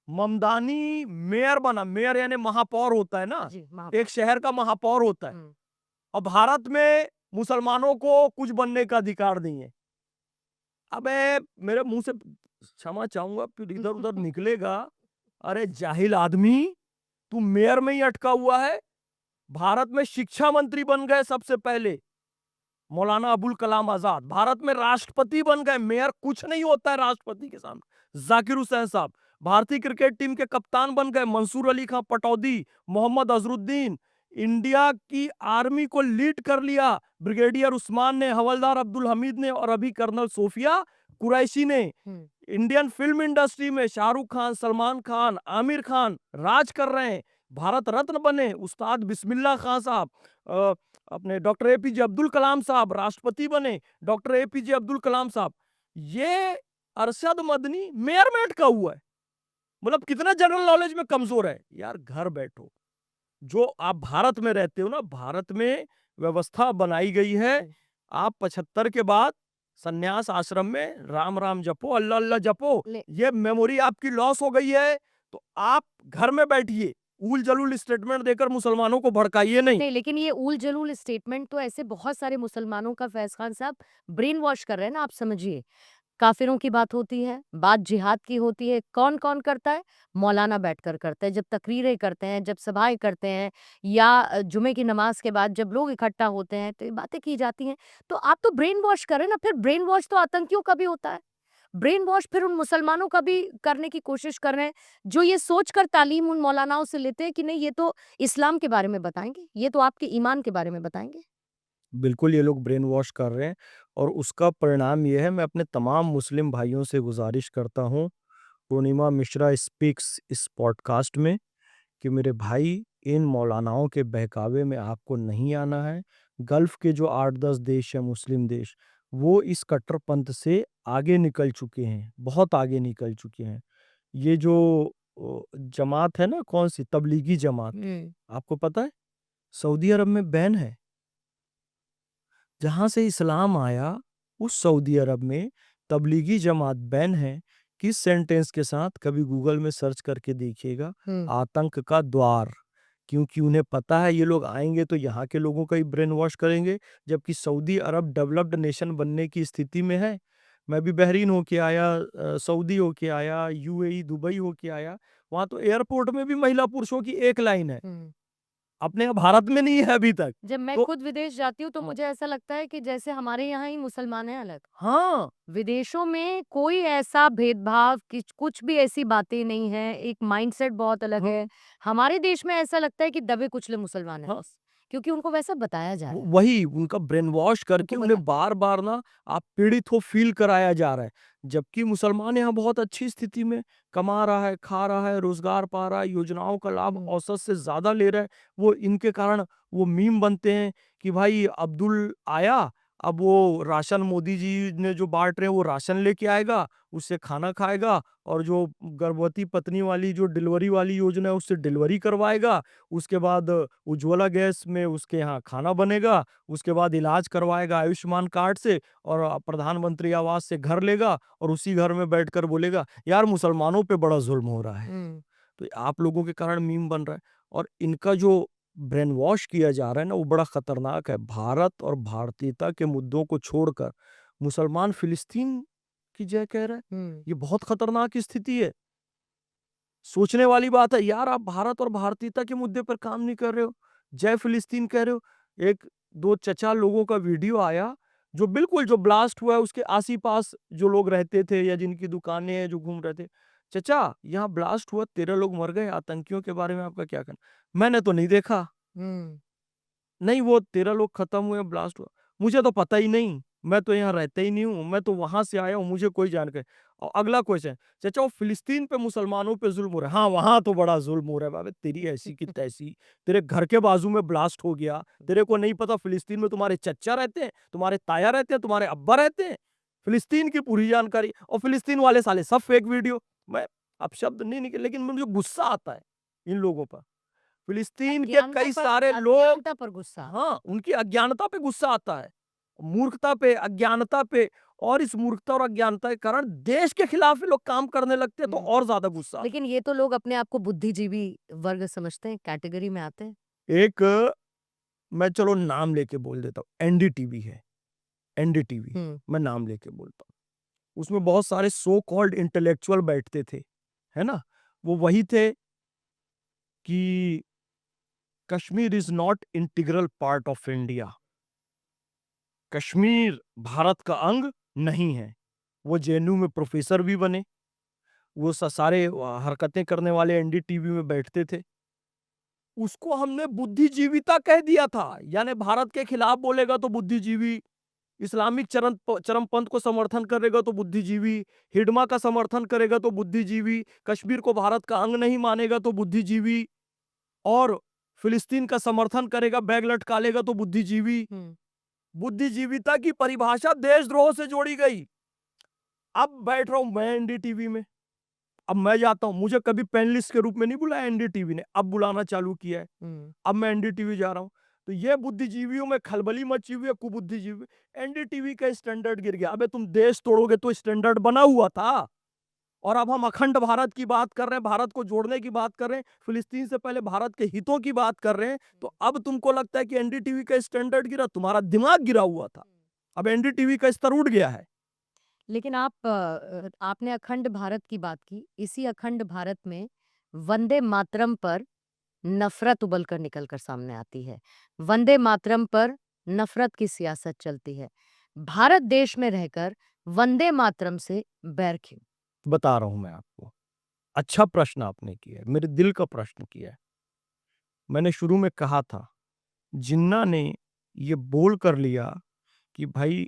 ममदानी मेयर बना, मेयर यानी महापौर होता है ना, जी, एक शहर का महापौर होता है, हुँ। और भारत में मुसलमानों को कुछ बनने का अधिकार नहीं है। अबे मेरे मुंह से क्षमा चाहूंगा फिर इधर उधर निकलेगा, अरे जाहिल आदमी, तू मेयर में ही अटका हुआ है, भारत में शिक्षा मंत्री बन गए सबसे पहले मौलाना अबुल कलाम आजाद। भारत में राष्ट्रपति बन गए, मेयर कुछ नहीं होता है राष्ट्रपति के सामने, जाकिर हुसैन साहब। भारतीय क्रिकेट टीम के कप्तान बन गए मंसूर अली खां पटौदी, मोहम्मद अजरुद्दीन। इंडिया की आर्मी को लीड कर लिया ब्रिगेडियर उस्मान ने, हवलदार अब्दुल हमीद ने और अभी कर्नल सोफिया कुरैशी ने। इंडियन फिल्म इंडस्ट्री में शाहरुख खान, सलमान खान, आमिर खान राज कर रहे हैं। भारत रत्न बने उस्ताद बिस्मिल्लाह खान साहब, अपने डॉक्टर एपीजे अब्दुल कलाम साहब राष्ट्रपति बने, डॉक्टर एपीजे अब्दुल कलाम साहब। ये अरशद मदनी मेयरमेंट का हुआ है, मतलब कितना जनरल नॉलेज में कमजोर है यार। घर बैठो, जो आप भारत में रहते हो ना, भारत में व्यवस्था बनाई गई है, आप 75 के बाद सन्यास आश्रम में राम राम जपो, अल्लाह अल्लाह जपो। ये मेमोरी आपकी लॉस हो गई है, तो आप घर में बैठिए, ऊल जलूल स्टेटमेंट देकर मुसलमानों को भड़काइए नहीं। लेकिन ये ऊल जलूल स्टेटमेंट तो ऐसे बहुत सारे मुसलमानों का फैज़ खान साहब ब्रेन वॉश कर रहे हैं ना, आप समझिए। काफ़िरों की बात होती है, बात जिहाद की होती है, कौन-कौन करता है? मौलाना बैठकर करते हैं, जब तकरीरें करते हैं, जब सभाएँ करते हैं या जुमे की नमाज़ के बाद जब लोग इकट्ठा होते हैं, तो ये बातें की जाती हैं। तो आप तो ब्रेन वॉश कर रहे हैं ना, फिर ब्रेन वॉश तो आतंकियों का भी होता है। ब्रेन वॉश फिर उन मुसलमानों का भी करने की कोशिश कर रहे हैं, जो ये सोचकर तालीम उन मौलानाओं से लेते हैं कि नहीं ये तो इस्लाम के बारे में बताएँगे, ये तो आपके ईमान के बारे में बताएँगे। बिल्कुल ये लोग ब्रेन वॉश कर रहे हैं और उसका परिणाम ये है, मैं अपने तमाम मुस्लिम भाइयों से गुजारिश करता हूँ, पूर्णिमा मिश्रा स्पीक्स इस पॉडकास्ट में, कि मेरे भाई इन मौलानाओं के बहकावे में आपको नहीं आना है। गल्फ के जो 8-10 देश हैं मुस्लिम देश, वो इस कट्टरपंथ से आगे निकल चुके हैं, बहुत आगे निकल चुके हैं। ये जो जमात है ना, कौन-सी तबलीगी जमात, आपको पता है? सऊदी अरब में बैन है। जहाँ से इस्लाम आया, उस सऊदी अरब में तबलीगी जमात बैन है। किस सेंटेंस के साथ? कभी गूगल में सर्च करके देखिएगा, आतंक का द्वार। क्योंकि उन्हें पता है ये लोग आएंगे तो यहाँ के लोगों का ही ब्रेन वॉश करेंगे, जबकि सऊदी अरब डेवलप्ड नेशन बनने की स्थिति में है। मैं भी बहरीन होके आया, सऊदी होके आया, यूएई दुबई होके आया। वहां तो एयरपोर्ट में भी महिला पुरुषों की एक लाइन है, अपने यहाँ भारत में नहीं है अभी तक। जब मैं तो खुद विदेश जाती हूँ तो मुझे ऐसा लगता है कि जैसे हमारे यहाँ ही मुसलमान हैं अलग। हाँ, विदेशों में कोई ऐसा भेदभाव कि कुछ भी ऐसी बातें नहीं है, एक माइंडसेट बहुत अलग हाँ। है। हमारे देश में ऐसा लगता है कि दबे-कुचले मुसलमान हैं हाँ। बस, क्योंकि उनको वैसा बताया जा रहा है। वही उनका ब्रेन वॉश करके उनको उन्हें बता बार-बार ना आप पीड़ित हो फ़ील कराया जा रहा है। जबकि मुसलमान यहाँ बहुत अच्छी स्थिति में कमा रहा है, खा रहा है, रोज़गार पा रहा है, योजनाओं का लाभ औसत से ज़्यादा ले रहा है। वो इनके कारण वो मीम बनते हैं कि भाई अब्दुल आया, अब वो राशन मोदी जी ने जो बाँट रहे हैं वो राशन लेके आएगा, उससे खाना खाएगा और जो गर्भवती पत्नी वाली जो डिलीवरी वाली योजना है उससे डिलीवरी करवाएगा। उसके बाद उज्ज्वला गैस में उसके यहाँ खाना बनेगा, उसके बाद इलाज करवाएगा आयुष्मान कार्ड से और प्रधानमंत्री आवास से घर लेगा और उसी घर में बैठकर बोलेगा, यार मुसलमानों पे बड़ा ज़ुल्म हो रहा है। तो आप लोगों के कारण मीम बन रहा है और इनका जो ब्रेन वॉश किया जा रहा है ना, वो बड़ा खतरनाक है। भारत और भारतीयता के मुद्दों को छोड़कर मुसलमान फ़िलिस्तीन की जय कह रहा है। ये बहुत खतरनाक स्थिति है। सोचने वाली बात है यार, आप भारत और भारतीयता के मुद्दे पर काम नहीं कर रहे हो, जय फिलिस्तीन कह रहे हो। एक दो चचा लोगों का वीडियो आया, जो बिल्कुल जो ब्लास्ट हुआ है उसके आस ही पास जो लोग रहते थे या जिनकी दुकानें हैं जो घूम रहे थे, चचा यहाँ ब्लास्ट हुआ, 13 लोग मर गए, आतंकियों के बारे में आपका क्या कहना? मैंने तो नहीं देखा। नहीं, वो 13 लोग खत्म हुए, ब्लास्ट हुआ। मुझे तो पता ही नहीं, मैं तो यहाँ रहता ही नहीं हूँ, मैं तो वहाँ से आया हूँ, मुझे कोई जानकारी। और अगला क्वेश्चन, चाचा वो फिलिस्तीन पे मुसलमानों पे ज़ुल्म हो रहा है। हाँ, वहाँ तो बड़ा ज़ुल्म हो रहा है बाबा, तेरी ऐसी की तैसी। तेरे घर के बाजू में ब्लास्ट हो गया, तेरे को नहीं पता फिलिस्तीन में तुम्हारे चच्चा रहते हैं, तुम्हारे ताया रहते हैं, तुम्हारे अब्बा रहते हैं। फिलिस्तीन की पूरी जानकारी और फिलिस्तीन वाले साले सब फेक वीडियो। मैं अब शब्द नहीं निकले, लेकिन मुझे गुस्सा आता है इन लोगों पर। फिलिस्तीन के कई सारे लोग, अज्ञानता पर गुस्सा। हाँ, उनकी अज्ञानता पे गुस्सा आता है। मूर्खता पे, अज्ञानता पे, और इस मूर्खता और अज्ञानता के कारण देश के खिलाफ ये लोग काम करने लगते हैं तो और ज़्यादा गुस्सा आता लेकिन ये तो लोग अपने आप को बुद्धिजीवी वर्ग समझते हैं, कैटेगरी में आते हैं। है। एक मैं चलो नाम लेके बोल देता हूँ, एनडीटीवी है, एनडीटीवी, मैं नाम लेके बोलता हूँ। उसमें बहुत सारे सो कॉल्ड इंटेलेक्चुअल बैठते थे, है ना? वो वही थे कि Kashmir is not integral part of India. Kashmir Bharat का अंग नहीं है। वो जेएनयू में प्रोफेसर भी बने, वो सारे हरकतें करने वाले एनडीटीवी में बैठते थे। उसको हमने बुद्धिजीविता कह दिया था, यानी भारत के खिलाफ बोलेगा तो बुद्धिजीवी, इस्लामिक चरमपंथ को समर्थन करेगा तो बुद्धिजीवी, हिडमा का समर्थन करेगा तो बुद्धिजीवी, कश्मीर को भारत का अंग नहीं मानेगा तो बुद्धिजीवी, और फिलिस्तीन का समर्थन करेगा, बैग लटकालेगा तो बुद्धिजीवी। बुद्धिजीविता की परिभाषा देशद्रोह से जोड़ी गई। अब बैठ रहा हूं मैं एनडीटीवी में, अब मैं जाता हूं, मुझे कभी पैनलिस्ट के रूप में नहीं बुलाया एनडीटीवी ने, अब बुलाना चालू किया है। अब मैं एनडीटीवी जा रहा हूं, तो ये बुद्धिजीवियों में खलबली मची हुई है, कुबुद्धिजीवी। एनडीटीवी का स्टैंडर्ड गिर गया। अबे तुम देश तोड़ोगे तो स्टैंडर्ड बना हुआ था, और अब हम अखंड भारत की बात कर रहे हैं, भारत को जोड़ने की बात कर रहे हैं, फिलिस्तीन से पहले भारत के हितों की बात कर रहे हैं, तो अब तुमको लगता है कि एनडीटीवी का स्टैंडर्ड गिरा? तुम्हारा दिमाग गिरा हुआ था, अब एनडीटीवी का स्तर उठ गया है। लेकिन आपने अखंड भारत की बात की। इसी अखंड भारत में वंदे मातरम पर नफरत उबल कर निकल कर सामने आती है। वंदे मातरम पर नफरत की सियासत चलती है। भारत देश में रहकर वंदे मातरम से बैर क्यों? बता रहा हूं मैं आपको। अच्छा प्रश्न आपने किया है, मेरे दिल का प्रश्न किया है। मैंने शुरू में कहा था, जिन्ना ने ये बोल कर लिया कि भाई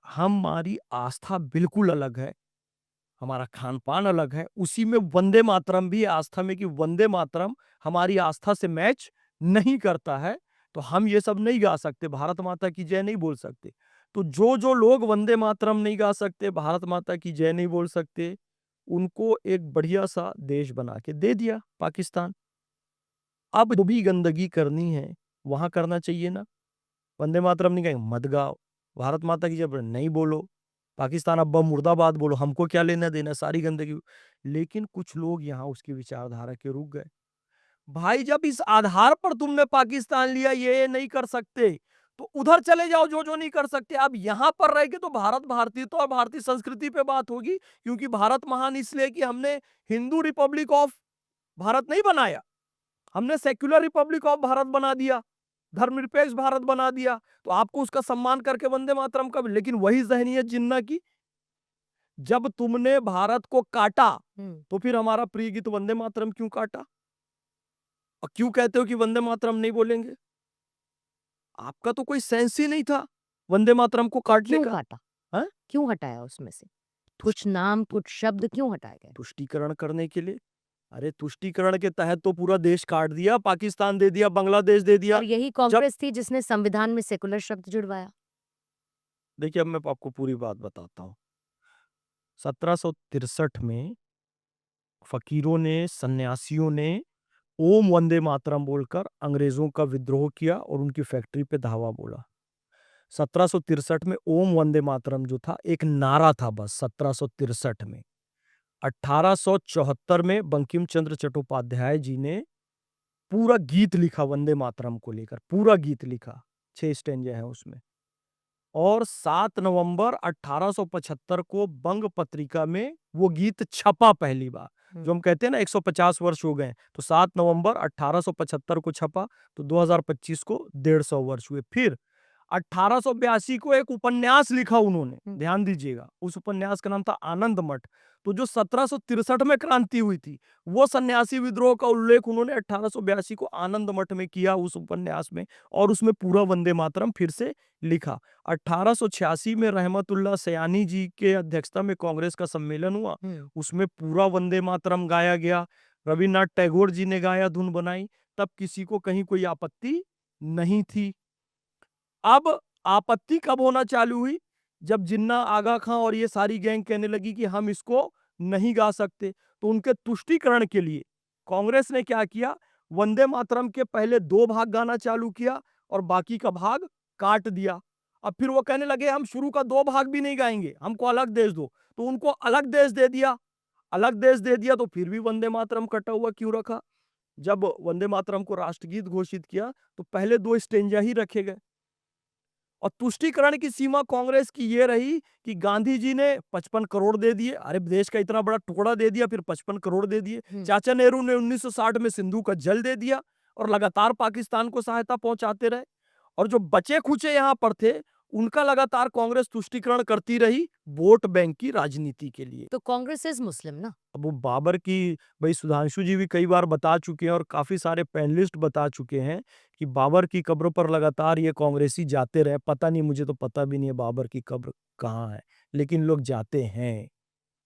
हमारी आस्था बिल्कुल अलग है, हमारा खान-पान अलग है, उसी में वंदे मातरम भी आस्था में, कि वंदे मातरम हमारी आस्था से मैच नहीं करता है, तो हम ये सब नहीं गा सकते, भारत माता की जय नहीं बोल सकते। तो जो लोग वंदे मातरम नहीं गा सकते, भारत माता की जय नहीं बोल सकते, उनको एक बढ़िया-सा देश बना के दे दिया पाकिस्तान। अब जो भी गंदगी करनी है, वहाँ करना चाहिए ना। वंदे मातरम नहीं गाएंगे, मत गाओ। भारत माता की जय नहीं बोलो। पाकिस्तान अब्बा मुर्दाबाद बोलो, हमको क्या लेना देना, सारी गंदगी। लेकिन कुछ लोग यहाँ उसकी विचारधारा के रुक गए। भाई जब इस आधार पर तुमने पाकिस्तान लिया, ये नहीं कर सकते, तो उधर चले जाओ जो नहीं कर सकते। अब यहाँ पर रह के तो भारत भारतीयता और भारतीय संस्कृति पे बात होगी, क्योंकि भारत महान इसलिए कि हमने हिंदू रिपब्लिक ऑफ भारत नहीं बनाया, हमने सेक्युलर रिपब्लिक ऑफ भारत बना दिया, धर्मनिरपेक्ष भारत बना दिया। तो आपको उसका सम्मान करके वंदे मातरम का। लेकिन वही जहनियत जिन्ना की, जब तुमने भारत को काटा, तो फिर हमारा प्रिय गीत वंदे मातरम क्यों काटा, और क्यों कहते हो कि वंदे मातरम नहीं बोलेंगे? आपका तो कोई सेंस ही नहीं था वंदे मातरम को काटने क्यों का। काटा? हाँ? क्यों हटाया उसमें से? कुछ नाम, कुछ शब्द क्यों हटाए गए? तुष्टीकरण करने के लिए। अरे तुष्टीकरण के तहत तो पूरा देश काट दिया, पाकिस्तान दे दिया, बांग्लादेश दे दिया। और यही जब कांग्रेस थी जिसने संविधान में सेकुलर शब्द जुड़वाया। देखिए, अब मैं आपको पूरी बात बताता हूँ। 1763 में फकीरों ने, सन्यासियों ने ओम वंदे मातरम बोलकर अंग्रेजों का विद्रोह किया और उनकी फैक्ट्री पे धावा बोला। 1763 में ओम वंदे मातरम जो था एक नारा था बस, 1763 में। 1874 में बंकिम चंद्र चट्टोपाध्याय जी ने पूरा गीत लिखा वंदे मातरम को लेकर, पूरा गीत लिखा, 6 स्टेंजे हैं उसमें। और 7 नवंबर 1875 को बंग पत्रिका में वो गीत छपा पहली बार। जो हम कहते हैं ना 150 वर्ष हो गए, तो 7 नवंबर 1875 को छपा, तो 2025 को 150 वर्ष हुए। फिर 1882 को एक उपन्यास लिखा उन्होंने, ध्यान दीजिएगा, उस उपन्यास का नाम था आनंद मठ। तो जो 1763 में क्रांति हुई थी, वो सन्यासी विद्रोह का उल्लेख उन्होंने 1882 को आनंद मठ में किया उस उपन्यास में, और उसमें पूरा वंदे मातरम फिर से लिखा। 1886 में रहमतुल्लाह सयानी जी के अध्यक्षता में कांग्रेस का सम्मेलन हुआ, उसमें पूरा वंदे मातरम गाया गया। रविन्द्रनाथ टैगोर जी ने गाया, धुन बनाई, तब किसी को कहीं कोई आपत्ति नहीं थी। अब आपत्ति कब होना चालू हुई? जब जिन्ना, आगा खां और ये सारी गैंग कहने लगी कि हम इसको नहीं गा सकते। तो उनके तुष्टीकरण के लिए कांग्रेस ने क्या किया, वंदे मातरम के पहले 2 भाग गाना चालू किया और बाकी का भाग काट दिया। अब फिर वो कहने लगे हम शुरू का 2 भाग भी नहीं गाएंगे, हमको अलग देश दो। तो उनको अलग देश दे दिया। अलग देश दे दिया तो फिर भी वंदे मातरम कटा हुआ क्यों रखा? जब वंदे मातरम को राष्ट्रगीत घोषित किया तो पहले 2 स्टेंजा ही रखे गए। और तुष्टीकरण की सीमा कांग्रेस की ये रही कि गांधी जी ने 55 करोड़ दे दिए। अरे देश का इतना बड़ा टुकड़ा दे दिया, फिर 55 करोड़ दे दिए। चाचा नेहरू ने 1960 में सिंधु का जल दे दिया। और लगातार पाकिस्तान को सहायता पहुंचाते रहे। और जो बचे खुचे यहाँ पर थे, उनका लगातार कांग्रेस तुष्टीकरण करती रही वोट बैंक की राजनीति के लिए। तो कांग्रेस इज मुस्लिम ना? अब वो बाबर की, भाई सुधांशु जी भी कई बार बता चुके हैं और काफी सारे पैनलिस्ट बता चुके हैं कि बाबर की कब्र पर लगातार ये कांग्रेसी जाते रहे। पता नहीं, मुझे तो पता भी नहीं है बाबर की कब्र कहाँ है, लेकिन लोग जाते हैं।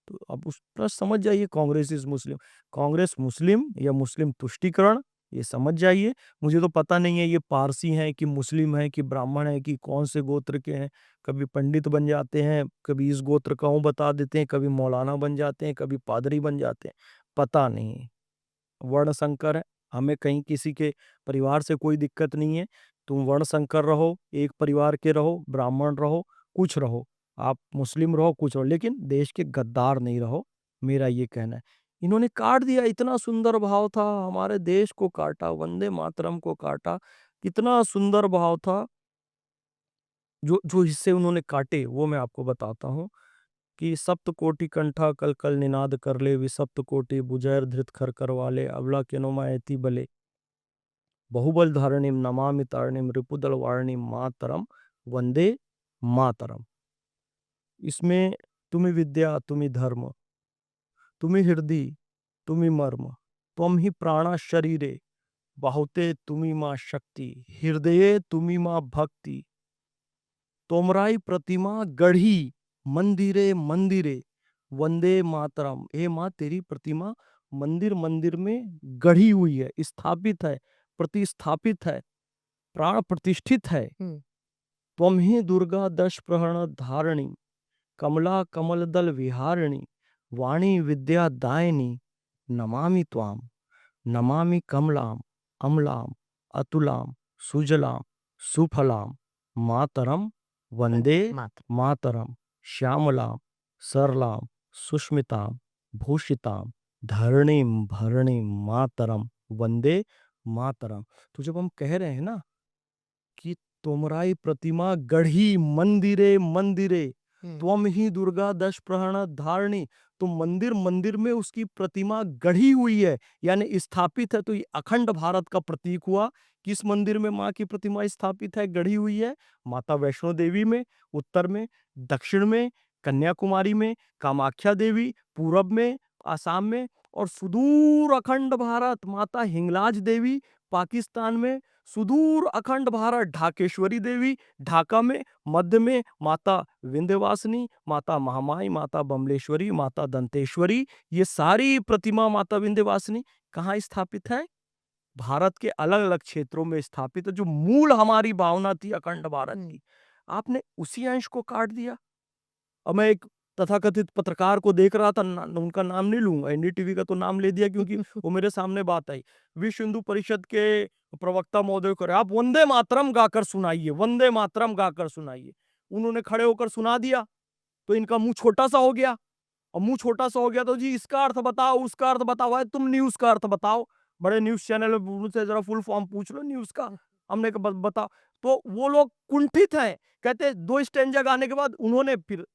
तो अब उस पर समझ जाइए कांग्रेस इज मुस्लिम। कांग्रेस मुस्लिम या मुस्लिम तुष्टीकरण, ये समझ जाइए। मुझे तो पता नहीं है ये पारसी हैं कि मुस्लिम हैं कि ब्राह्मण हैं कि कौन से गोत्र के हैं। कभी पंडित बन जाते हैं, कभी इस गोत्र का हूं बता देते हैं, कभी मौलाना बन जाते हैं, कभी पादरी बन जाते हैं, पता नहीं। वर्ण संकर है, हमें कहीं किसी के परिवार से कोई दिक्कत नहीं है। तुम वर्ण संकर रहो, एक परिवार के रहो, ब्राह्मण रहो, कुछ रहो, आप मुस्लिम रहो, कुछ रहो, लेकिन देश के गद्दार नहीं रहो, मेरा ये कहना है। इन्होंने काट दिया, इतना सुंदर भाव था, हमारे देश को काटा, वंदे मातरम को काटा, कितना सुंदर भाव था। जो जो हिस्से उन्होंने काटे वो मैं आपको बताता हूँ कि सप्त कोटि कंठा कल कल निनाद कर ले, विसप्त कोटि बुजैर धृत खर करवाले, अबला के नुमायती बले, बहुबल धारणिम नमामि तारणिम रिपुदल वारणिम मातरम, वंदे मातरम। इसमें तुम्ही विद्या, तुम्ही धर्म, तुम्ही हृदय, तुम्ही मर्म, त्वम ही प्राणा शरीरे, बाहुते तुम्ही माँ शक्ति, हृदये तुम्ही माँ भक्ति, तोमराई प्रतिमा गढ़ी, मंदिरे मंदिरे, वंदे मातरम। हे माँ, तेरी प्रतिमा मंदिर मंदिर में गढ़ी हुई है, स्थापित है, प्रतिस्थापित है, प्राण प्रतिष्ठित है। त्वम ही दुर्गा दश प्रहरण धारणी, कमला कमल दल विहारिणी, वाणी विद्या दायिनी, नमामि त्वाम, नमामि कमलाम, अमलाम, अतुलाम, सुजलाम, सुफलाम, मातरम, वंदे मातरम। मातरम, श्यामलाम, सरलाम, सुष्मिताम, भूषिताम, धरणीम भरणीम, मातरम, वंदे मातरम। तो जब हम कह रहे हैं ना कि तोमराई प्रतिमा गढ़ी मंदिरे मंदिरे, त्वम ही दुर्गा दश प्रहरण धारणी, तो मंदिर मंदिर में उसकी प्रतिमा गढ़ी हुई है, यानी स्थापित है। तो ये अखंड भारत का प्रतीक हुआ। किस मंदिर में माँ की प्रतिमा स्थापित है, गढ़ी हुई है? माता वैष्णो देवी में उत्तर में, दक्षिण में कन्याकुमारी में, कामाख्या देवी पूरब में आसाम में, और सुदूर अखंड भारत माता हिंगलाज देवी पाकिस्तान में, सुदूर अखंड भारत ढाकेश्वरी देवी ढाका में, मध्य में माता विंध्यवासिनी, माता महामाई, माता बमलेश्वरी, माता दंतेश्वरी, ये सारी प्रतिमा माता विंध्यवासिनी कहाँ स्थापित है? भारत के अलग अलग क्षेत्रों में स्थापित है। जो मूल हमारी भावना थी अखंड भारत की, आपने उसी अंश को काट दिया। अब मैं एक तथाकथित पत्रकार को देख रहा था, उनका नाम नहीं लूंगा, एनडीटीवी का तो नाम ले दिया क्योंकि वो मेरे सामने बात आई। विश्व हिंदू परिषद के प्रवक्ता महोदय को, आप वंदे मातरम गाकर सुनाइए, वंदे मातरम गाकर सुनाइए। उन्होंने खड़े होकर सुना दिया तो इनका मुंह छोटा सा हो गया, और मुंह छोटा सा हो गया तो जी इसका अर्थ बताओ, उसका अर्थ बताओ। भाई तुम न्यूज का अर्थ बताओ, बड़े न्यूज चैनल से जरा फुल फॉर्म पूछ लो न्यूज का। हमने कहा बताओ। तो वो लोग कुंठित हैं, कहते दो स्टेंजा गाने के बाद उन्होंने फिर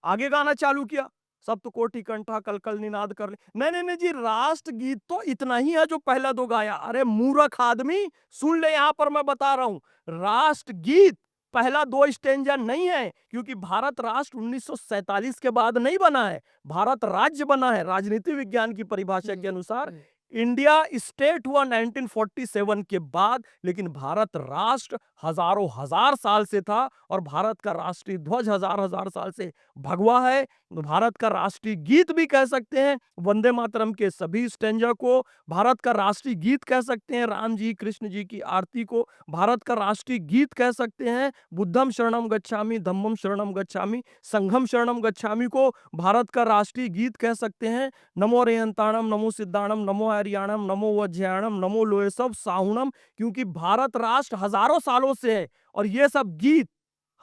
आगे गाना चालू किया, सप्त कोटि कंठा कल कल निनाद कर ले। नहीं नहीं नहीं जी, राष्ट्र गीत तो इतना ही है जो पहला दो गाया। अरे मूर्ख आदमी, सुन ले, यहां पर मैं बता रहा हूं, राष्ट्र गीत पहला दो स्टेंजा नहीं है, क्योंकि भारत राष्ट्र 1947 के बाद नहीं बना है, भारत राज्य बना है राजनीति विज्ञान की परिभाषा के अनुसार। इंडिया स्टेट हुआ 1947 के बाद, लेकिन भारत राष्ट्र हजारों हजार साल से था, और भारत का राष्ट्रीय ध्वज हजार हजार साल से भगवा है। भारत का राष्ट्रीय गीत भी कह सकते हैं वंदे मातरम के सभी स्टेंजा को, भारत का राष्ट्रीय गीत कह सकते हैं राम जी कृष्ण जी की आरती को, भारत का राष्ट्रीय गीत कह सकते हैं बुद्धम शरणम गच्छामि, धम्मम शरणम गच्छामि, संघम शरणम गच्छामि को भारत का राष्ट्रीय गीत कह सकते हैं। नमो रेयंताणम, नमो सिद्धाणम, नमो हरियाणम, नमो वज्रयाणम, नमो लोयसव साहुणम, क्योंकि भारत राष्ट्र हजारों सालों से है और ये सब गीत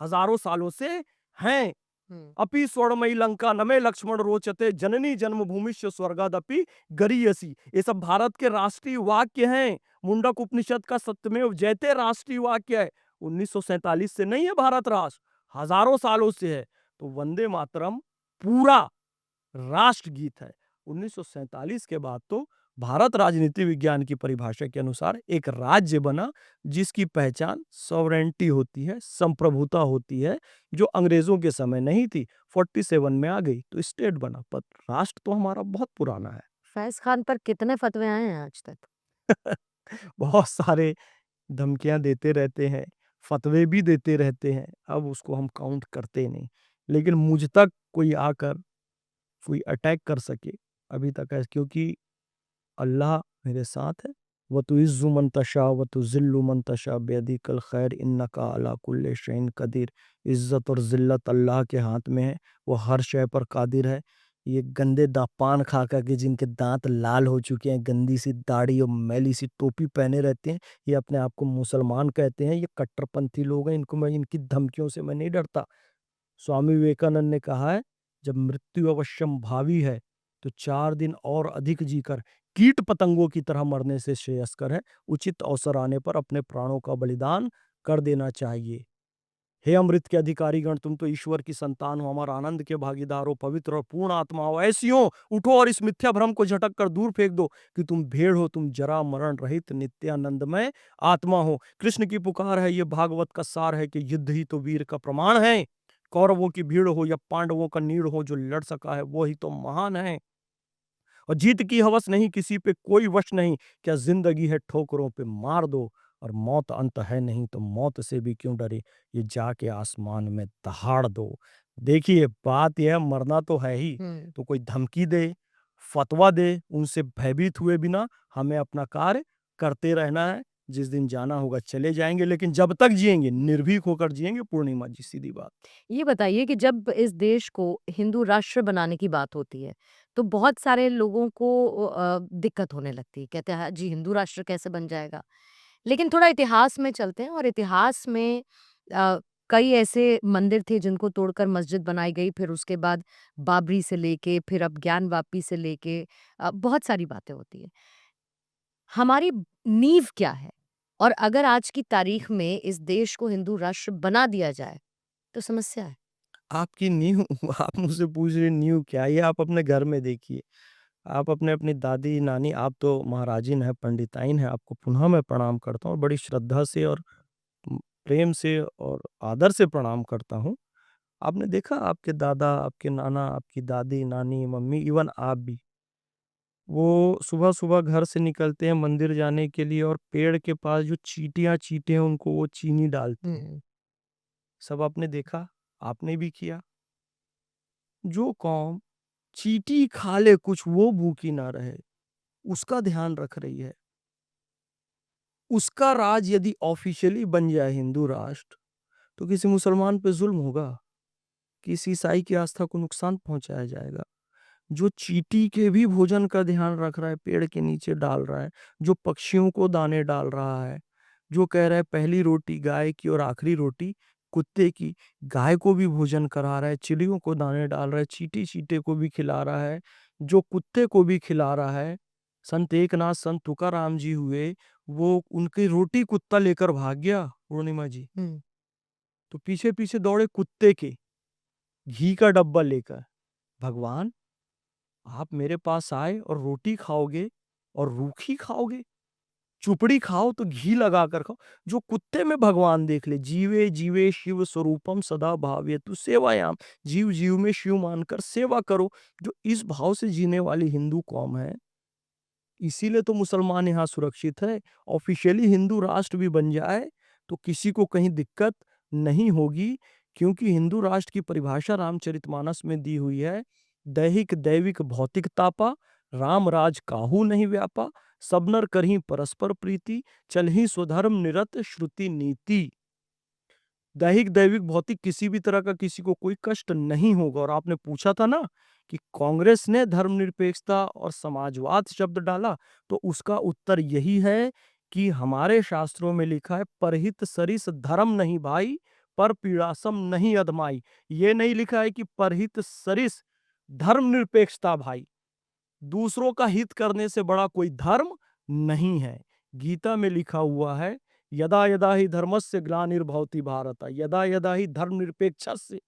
हजारों सालों से हैं। अपि स्वर्णमयी लंका नमे लक्ष्मण रोचते, जननी जन्मभूमिश्च स्वर्गादपि गरीयसी, ये सब भारत के राष्ट्रीय वाक्य हैं। मुंडक उपनिषद का सत्यमेव जयते राष्ट्रीय वाक्य है। 1947 से नहीं है भारत राष्ट्र, हजारों सालों से है। तो वंदे मातरम पूरा राष्ट्र गीत है। 1947 के बाद तो भारत राजनीति विज्ञान की परिभाषा के अनुसार एक राज्य बना जिसकी पहचान सॉवरेंटी होती है, संप्रभुता होती है, जो अंग्रेजों के समय नहीं थी, 47 में आ गई तो स्टेट बना। पर राष्ट्र तो हमारा बहुत पुराना है। फैज़ खान पर कितने फतवे आए हैं आज तक? बहुत सारे धमकियां देते रहते हैं, फतवे भी देते रहते हैं, अब उसको हम काउंट करते नहीं। लेकिन मुझ तक कोई आकर कोई अटैक कर सके अभी तक है, क्योंकि अल्लाह मेरे साथ है। व तुइज़्ज़ु मन तशा व तुज़िल्लु मन तशा बियदिकल खैर इन्नका अला कुल्लि शैइन कदीर। इज़्ज़त और ज़िल्लत अल्लाह के हाथ में है, वो हर शय पर कादिर है। ये गंदे पान खा खा के जिनके दांत लाल हो चुके हैं, गंदी सी दाढ़ी और मैली सी टोपी पहने रहते हैं, ये अपने आप को मुसलमान कहते हैं, ये कट्टरपंथी लोग हैं, इनको मैं इनकी धमकियों से मैं नहीं डरता। स्वामी विवेकानंद ने कहा है, जब मृत्यु अवश्यम भावी है तो 4 दिन और अधिक जीकर कीट पतंगों की तरह मरने से श्रेयस्कर है। उचित अवसर आने पर अपने प्राणों का बलिदान कर देना चाहिए। हे अमृत के अधिकारीगण, तुम तो ईश्वर की संतान हो, हमारा आनंद के भागीदार हो, पवित्र और पूर्ण आत्मा हो। ऐसी हो, उठो और इस मिथ्या भ्रम को झटक कर दूर फेंक दो कि तुम भेड़ हो, तुम जरा मरण रहित नित्यानंदमय आत्मा हो। कृष्ण की पुकार है, ये भागवत का सार है कि युद्ध ही तो वीर का प्रमाण है। कौरवों की भीड़ हो या पांडवों का नीड़ हो, जो लड़ सका है वो ही तो महान है। और जीत की हवस नहीं, किसी पे कोई वश नहीं, क्या जिंदगी है ठोकरों पे मार दो, और मौत अंत है नहीं तो मौत से भी क्यों डरे, ये जाके आसमान में दहाड़ दो। देखिए बात यह है, मरना तो है ही, हुँ। तो कोई धमकी दे, फतवा दे, उनसे भयभीत हुए बिना हमें अपना कार्य करते रहना है। जिस दिन जाना होगा चले जाएंगे, लेकिन जब तक जिएंगे निर्भीक होकर जिएंगे। पूर्णिमा जी, सीधी बात। ये बताइए कि जब इस देश को हिंदू राष्ट्र बनाने की बात होती है, तो बहुत सारे लोगों को दिक्कत होने लगती है। कहते हैं, "जी, हिंदू राष्ट्र कैसे बन जाएगा?" लेकिन थोड़ा इतिहास में चलते हैं और इतिहास में अ, कई ऐसे मंदिर थे जिनको तोड़कर मस्जिद बनाई गई, फिर उसके बाद बाबरी से लेके, फिर अब ज्ञान-वापी से लेके बहुत सारी बातें होती हैं। हमारी नींव क्या है? और अगर आज की तारीख में इस देश को हिंदू राष्ट्र बना दिया जाए, तो समस्या है। आपकी नींव आप मुझसे पूछ रहे नींव क्या है? ये आप अपने घर में देखिए। आप अपनी दादी, नानी, आप तो महाराजिन हैं, पंडिताइन हैं, आपको पुनः मैं प्रणाम करता हूँ और बड़ी श्रद्धा से और प्रेम से और आदर से प्रणाम करता हूँ। आपने देखा आपके दादा, आपके नाना, आपकी दादी, नानी, मम्मी, इवन आप भी, वो सुबह-सुबह घर से निकलते हैं मंदिर जाने के लिए और पेड़ के पास जो चींटियाँ चींटे हैं उनको वो चीनी डालते हैं। हुँ। सब आपने देखा, आपने भी किया। जो कौम चींटी खा ले कुछ वो भूखी ना रहे, उसका ध्यान रख रही है। उसका राज यदि ऑफिशियली बन जाए हिंदू राष्ट्र, तो किसी मुसलमान पे ज़ुल्म होगा, किसी ईसाई की आस्था को नुकसान पहुँचाया जाएगा। जो चींटी के भी भोजन का ध्यान रख रहा है, पेड़ के नीचे डाल रहा है, जो पक्षियों को दाने डाल रहा है, जो कह रहा है पहली रोटी गाय की और आखिरी रोटी कुत्ते की, गाय को भी भोजन करा रहा है, चिड़ियों को दाने डाल रहा है, चींटी-चींटे को भी खिला रहा है, जो कुत्ते को भी खिला रहा है। संत एकनाथ, संत तुकाराम जी हुए, वो उनकी रोटी कुत्ता लेकर भाग गया, पूर्णिमा जी। हुँ। तो पीछे-पीछे दौड़े कुत्ते के, घी का डब्बा लेकर। भगवान, आप मेरे पास आए और रोटी खाओगे और रूखी खाओगे? चुपड़ी खाओ तो घी लगाकर खाओ। जो कुत्ते में भगवान देख ले, जीवे जीवे शिव स्वरूपम सदा भावयतु सेवायाम। जीव जीव में शिव मानकर सेवा करो। जो इस भाव से जीने वाली हिंदू कौम है, इसीलिए तो मुसलमान यहाँ सुरक्षित है। ऑफिशियली हिंदू राष्ट्र भी बन जाए तो किसी को कहीं दिक्कत नहीं होगी, क्योंकि हिंदू राष्ट्र की परिभाषा रामचरितमानस में दी हुई है। दैहिक दैविक भौतिक तापा, राम राज काहू नहीं व्यापा, सब नर करहीं परस्पर प्रीति, चलहीं स्वधर्म निरत श्रुति नीति। दैहिक दैविक भौतिक किसी भी तरह का किसी को कोई कष्ट नहीं होगा। और आपने पूछा था ना कि कांग्रेस ने धर्मनिरपेक्षता और समाजवाद शब्द डाला, तो उसका उत्तर यही है कि हमारे शास्त्रों में लिखा है, परहित सरिस धर्म नहीं भाई, पर पीड़ासम नहीं अधमाई। ये नहीं लिखा है कि परहित सरिस धर्मनिरपेक्षता भाई। दूसरों का हित करने से बड़ा कोई धर्म नहीं है। गीता में लिखा हुआ है, यदा यदा ही धर्मस्य ग्लानिर्भवति भारत, यदा यदा ही धर्मनिरपेक्षस्य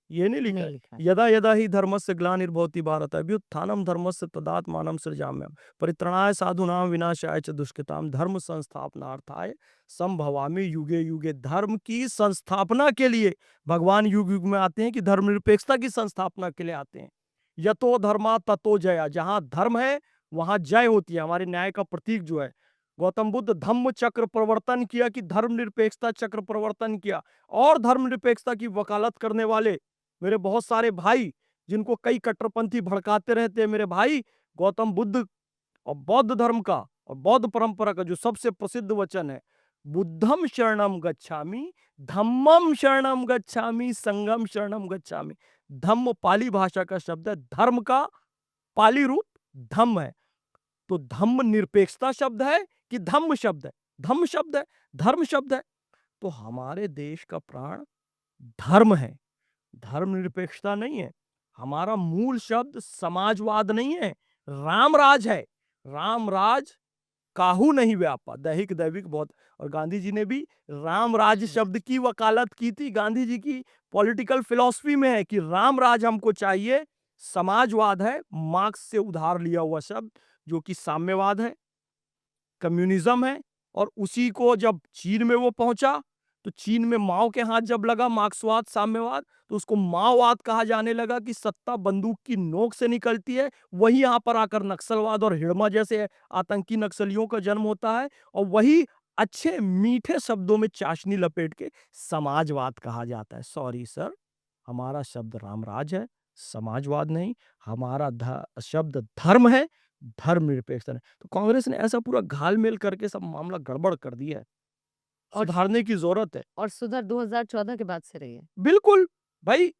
ये नहीं लिखा नहीं है। लिखा है। यदा यदा ही धर्मस्य ग्लानिर्भवति भारत अभ्युत्थानम धर्मस्य तदात्मानं सृजाम्यहम् परित्राणाय साधूनां विनाशाय च दुष्कृताम धर्म संस्थापनार्थाय संभवामि युगे युगे। धर्म की संस्थापना के लिए भगवान युग युग में आते हैं कि धर्मनिरपेक्षता की संस्थापना के लिए आते हैं। यतो धर्मा ततो जया। जहां धर्म है वहां जय होती है। हमारे न्याय का प्रतीक जो है, गौतम बुद्ध धम्म चक्र प्रवर्तन किया कि धर्मनिरपेक्षता चक्र प्रवर्तन किया। और धर्मनिरपेक्षता की वकालत करने वाले मेरे बहुत सारे भाई, जिनको कई कट्टरपंथी भड़काते रहते हैं, मेरे भाई, गौतम बुद्ध और बौद्ध धर्म का और बौद्ध परंपरा का जो सबसे प्रसिद्ध वचन है, बुद्धम शरणम गच्छामि, धम्मम शरणम गच्छामि, संघम शरणम गच्छामि। धम्म पाली भाषा का शब्द है, धर्म का पाली रूप धम्म है। तो धम्म निरपेक्षता शब्द है कि धम्म शब्द है? धम्म शब्द है, धर्म शब्द है। तो हमारे देश का प्राण धर्म है, धर्मनिरपेक्षता नहीं है। हमारा मूल शब्द समाजवाद नहीं है, रामराज है। रामराज काहू नहीं व्यापा, दैहिक दैविक बहुत। और गांधी जी ने भी रामराज शब्द की वकालत की थी। गांधी जी की पॉलिटिकल फिलॉसफी में है कि रामराज हमको चाहिए। समाजवाद है मार्क्स से उधार लिया हुआ शब्द, जो कि साम्यवाद है, कम्युनिज्म है। और उसी को जब चीन में वो पहुंचा, तो चीन में माओ के हाथ जब लगा मार्क्सवाद साम्यवाद, तो उसको माओवाद कहा जाने लगा कि सत्ता बंदूक की नोक से निकलती है। वही यहां पर आकर नक्सलवाद और हिड़मा जैसे आतंकी नक्सलियों का जन्म होता है। और वही अच्छे मीठे शब्दों में चाशनी लपेट के समाजवाद कहा जाता है। सॉरी सर, हमारा शब्द रामराज है, समाजवाद नहीं। हमारा शब्द धर्म है, धर्मनिरपेक्षता नहीं। तो कांग्रेस ने ऐसा पूरा घालमेल करके सब मामला गड़बड़ कर दिया है। और सुधारने की जरूरत है। और सुधर 2014 के बाद से रही है। बिल्कुल भाई,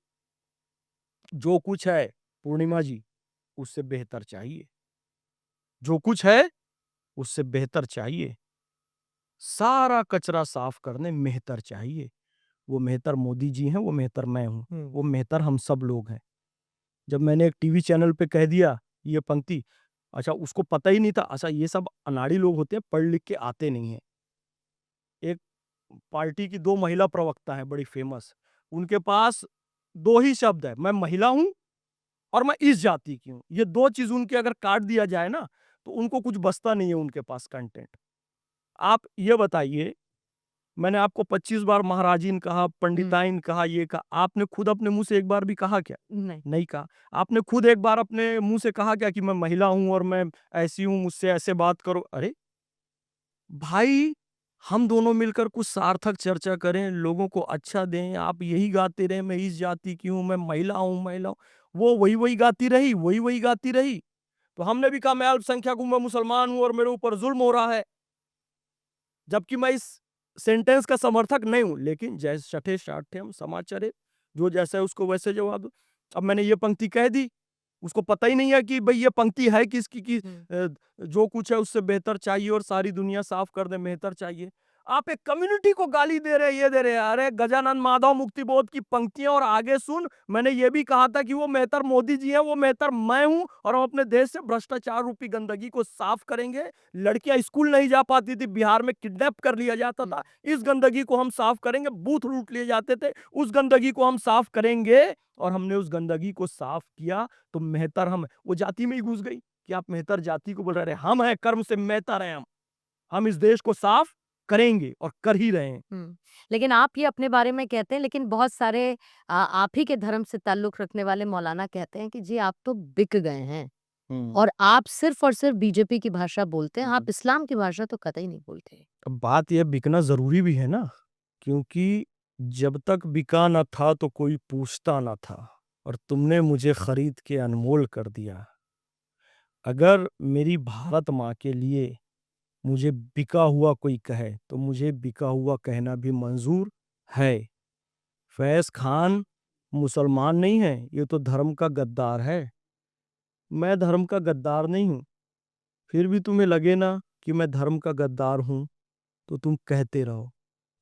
जो कुछ है पूर्णिमा जी, उससे बेहतर चाहिए। जो कुछ है उससे बेहतर चाहिए। सारा कचरा साफ करने मेहतर चाहिए। वो मेहतर मोदी जी हैं, वो मेहतर मैं हूं, वो मेहतर हम सब लोग हैं। जब मैंने एक टीवी चैनल पे कह दिया ये पंक्ति, अच्छा उसको पता ही नहीं था, अच्छा ये सब अनाड़ी लोग होते हैं, पढ़ लिख के आते नहीं है। एक पार्टी की 2 महिला प्रवक्ता हैं बड़ी फेमस, उनके पास 2 ही शब्द है, मैं महिला हूं और मैं इस जाति की हूं। ये 2 चीज उनके अगर काट दिया जाए ना, तो उनको कुछ बचता नहीं है उनके पास कंटेंट। आप ये बताइए, मैंने आपको 25 बार महाराजीन कहा, पंडिताइन कहा, ये कहा, आपने खुद अपने मुंह से एक बार भी कहा क्या? नहीं। नहीं कहा। आपने खुद एक बार अपने मुंह से कहा क्या कि मैं महिला हूं और मैं ऐसी हूं, मुझसे ऐसे बात करो? अरे भाई, हम दोनों मिलकर कुछ सार्थक चर्चा करें, लोगों को अच्छा दें। आप यही गाते रहे मैं इस जाति की हूं, मैं महिला हूं, महिला हूं। वो वही वही गाती रही, वही वही गाती रही। तो हमने भी कहा मैं अल्पसंख्यक हूं, मैं मुसलमान हूं और मेरे ऊपर जुल्म हो रहा है, जबकि मैं इस सेंटेंस का समर्थक नहीं हूं। लेकिन जैसे छठे साठे हम समाचारे, जो जैसा है उसको वैसे जवाब दो। अब मैंने ये पंक्ति कह दी, उसको पता ही नहीं है कि भाई ये पंक्ति है किसकी, कि जो कुछ है उससे बेहतर चाहिए और सारी दुनिया साफ कर दे, बेहतर चाहिए। आप एक कम्युनिटी को गाली दे रहे, ये दे रहे। अरे गजानन माधव मुक्तिबोध की पंक्तियां और आगे सुन। मैंने ये भी कहा था कि वो मेहतर मोदी जी हैं, वो मेहतर मैं हूं, और हम अपने देश से भ्रष्टाचार रूपी गंदगी को साफ करेंगे। लड़कियां स्कूल नहीं जा पाती थी, बिहार में किडनैप कर लिया जाता था, इस गंदगी को हम साफ करेंगे। बूथ लूट लिए जाते थे, उस गंदगी को हम साफ करेंगे। और हमने उस गंदगी को साफ किया, तो मेहतर हम। वो जाति में ही घुस गई कि आप मेहतर जाति को बोल रहे हैं। हम हैं, कर्म से मेहतर हैं हम इस देश को साफ करेंगे और कर ही रहे हैं। लेकिन आप ये अपने बारे में कहते हैं, लेकिन बहुत सारे आप ही के धर्म से ताल्लुक रखने वाले मौलाना कहते हैं कि जी आप तो बिक गए हैं और आप सिर्फ और सिर्फ बीजेपी की भाषा बोलते हैं, आप इस्लाम की भाषा तो कतई नहीं बोलते। अब बात यह बिकना जरूरी भी है ना, क्योंकि जब तक बिका न था तो कोई पूछता न था, और तुमने मुझे खरीद के अनमोल कर दिया। अगर मेरी भारत माँ के लिए मुझे बिका हुआ कोई कहे, तो मुझे बिका हुआ कहना भी मंजूर है। फैज खान मुसलमान नहीं है, ये तो धर्म का गद्दार है। मैं धर्म का गद्दार नहीं हूं। फिर भी तुम्हें लगे ना कि मैं धर्म का गद्दार हूं, तो तुम कहते रहो।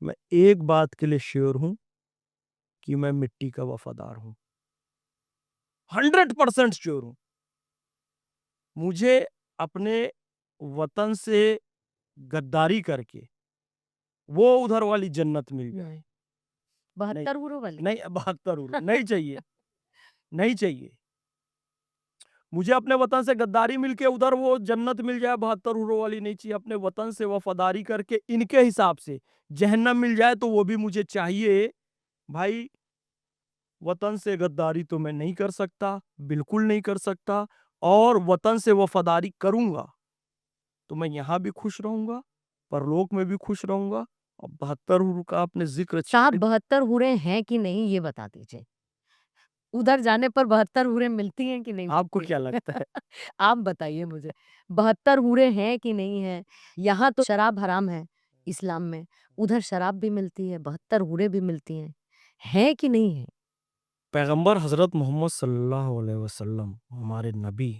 मैं एक बात के लिए श्योर हूं कि मैं मिट्टी का वफादार हूं, 100% श्योर हूं। मुझे अपने वतन से गद्दारी करके वो उधर वाली जन्नत मिल जाए, नहीं 72 हूरों वाली? नहीं 72 हूर नहीं चाहिए, नहीं चाहिए। मुझे अपने वतन से गद्दारी मिलके उधर वो जन्नत मिल जाए 72 हूरों वाली नहीं चाहिए। अपने वतन से वफादारी करके इनके हिसाब से जहन्नम मिल जाए तो वो भी मुझे चाहिए। भाई वतन से गद्दारी तो मैं नहीं कर सकता, बिल्कुल नहीं कर सकता, और वतन से वफादारी करूँगा तो मैं यहाँ भी खुश रहूँगा, परलोक में भी खुश रहूँगा। और 72 हूर का आपने ज़िक्र साहब छेड़ 72 हूरें हैं कि नहीं ये बता दीजिए? उधर जाने पर 72 हूरें मिलती हैं कि नहीं आपको मिलती? क्या लगता है? आप बताइए मुझे, 72 हूरें हैं कि नहीं हैं? यहाँ तो शराब हराम है इस्लाम में, उधर शराब भी मिलती है, 72 हूरें भी मिलती हैं कि नहीं हैं? पैगंबर हज़रत मोहम्मद सल्लल्लाहु अलैहि वसल्लम हमारे नबी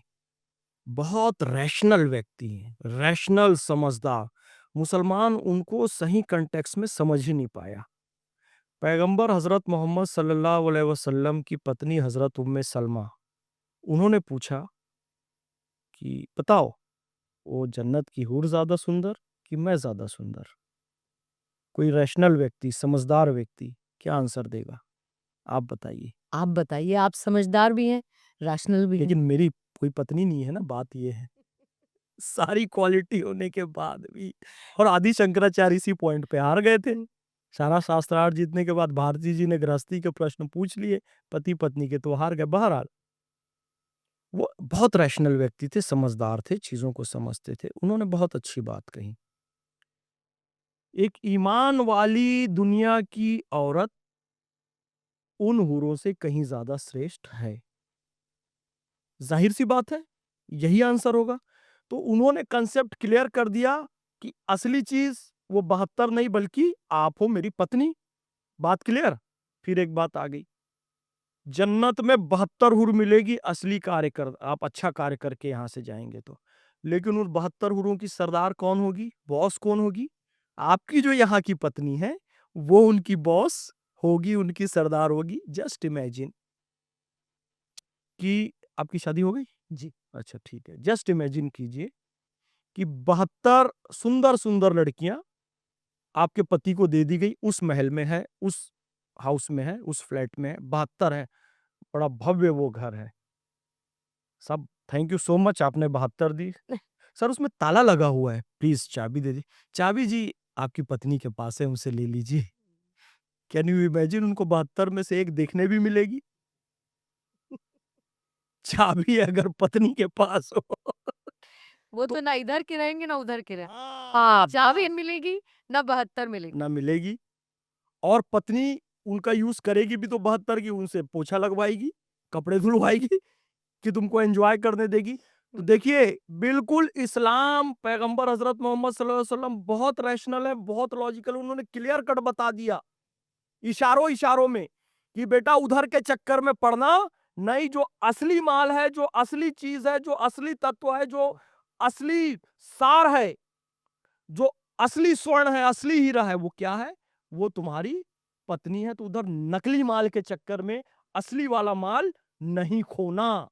बहुत रैशनल व्यक्ति हैं, रैशनल समझदार। मुसलमान उनको सही कॉन्टेक्स्ट में समझ ही नहीं पाया। पैगंबर हज़रत मोहम्मद सल्लल्लाहु अलैहि वसल्लम की पत्नी हज़रत उम्मे सलमा, उन्होंने पूछा कि बताओ वो जन्नत की हूर ज़्यादा सुंदर कि मैं ज़्यादा सुंदर? कोई रैशनल व्यक्ति, समझदार व्यक्ति क्या आंसर देगा? आप बताइए। आप बताइए, आप समझदार भी हैं, रैशनल भी हैं। लेकिन मेरी कोई पत्नी नहीं है ना, बात ये है। सारी क्वालिटी होने के बाद भी, और आदि शंकराचार्य इसी पॉइंट पे हार गए थे। सारा शास्त्रार्थ जीतने के बाद भारती जी ने गृहस्थी के प्रश्न पूछ लिए, पति पत्नी के, तो हार गए। बहरहाल वो बहुत रैशनल व्यक्ति थे, समझदार थे, चीजों को समझते थे। उन्होंने बहुत अच्छी बात कही, एक ईमान वाली दुनिया की औरत उन हूरों से कहीं ज्यादा श्रेष्ठ है। जाहिर सी बात है, यही आंसर होगा। तो उन्होंने कंसेप्ट क्लियर कर दिया कि असली चीज वो 72 नहीं बल्कि आप हो मेरी पत्नी। बात क्लियर। फिर एक बात आ गई, जन्नत में 72 हूर मिलेगी असली कार्य कर, आप अच्छा कार्य करके यहां से जाएंगे तो। लेकिन उन 72 हूरों की सरदार कौन होगी, बॉस कौन होगी? आपकी जो यहाँ की पत्नी है वो उनकी बॉस होगी, उनकी सरदार होगी। जस्ट इमेजिन कि आपकी शादी हो गई जी, अच्छा ठीक है। जस्ट इमेजिन कीजिए कि 72 सुंदर सुंदर लड़कियां आपके पति को दे दी गई, उस महल में है, उस हाउस में है, उस फ्लैट में है, 72 है, बड़ा भव्य वो घर है। सब थैंक यू सो मच, आपने 72 दी। सर उसमें ताला लगा हुआ है, प्लीज चाबी दे दी। चाबी जी आपकी पत्नी के पास है, उनसे ले लीजिए। कैन यू इमेजिन, उनको 72 में से एक देखने भी मिलेगी। चाबी अगर पत्नी के पास हो वो तो तो ना इधर के रहेंगे ना उधर के रहेंगे। हाँ, चाबी मिलेगी, ना 72 मिलेगी। ना मिलेगी। और पत्नी उनका यूज करेगी भी तो 72 की, उनसे पोछा लगवाएगी, कपड़े धुलवाएगी, कि तुमको एंजॉय करने देगी। तो देखिए बिल्कुल इस्लाम, पैगंबर हजरत मोहम्मद सल्लल्लाहु अलैहि वसल्लम बहुत रैशनल है, बहुत लॉजिकल। उन्होंने क्लियर कट बता दिया इशारों इशारों में कि बेटा उधर के चक्कर में पड़ना नहीं। जो असली माल है, जो असली चीज है, जो असली तत्व है, जो असली सार है, जो असली स्वर्ण है, असली हीरा है, वो क्या है? वो तुम्हारी पत्नी है। तो उधर नकली माल के चक्कर में असली वाला माल नहीं खोना।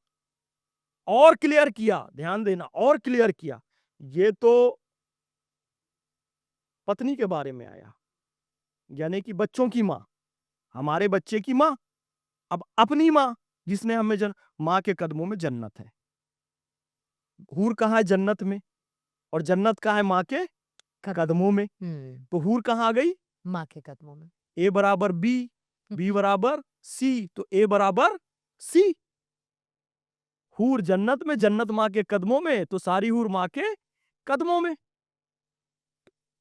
और क्लियर किया, ध्यान देना, और क्लियर किया। ये तो पत्नी के बारे में आया, यानी कि बच्चों की मां, हमारे बच्चे की मां। अब अपनी मां जिसने हमें मां के कदमों में जन्नत है। हूर कहाँ है? जन्नत में। और जन्नत कहाँ है? मां के कदमों में। तो हूर कहाँ आ गई? माँ के कदमों में। ए बराबर बी, बी बराबर सी, तो ए बराबर सी। हूर जन्नत में, जन्नत मां के कदमों में, तो सारी हूर मां के कदमों में।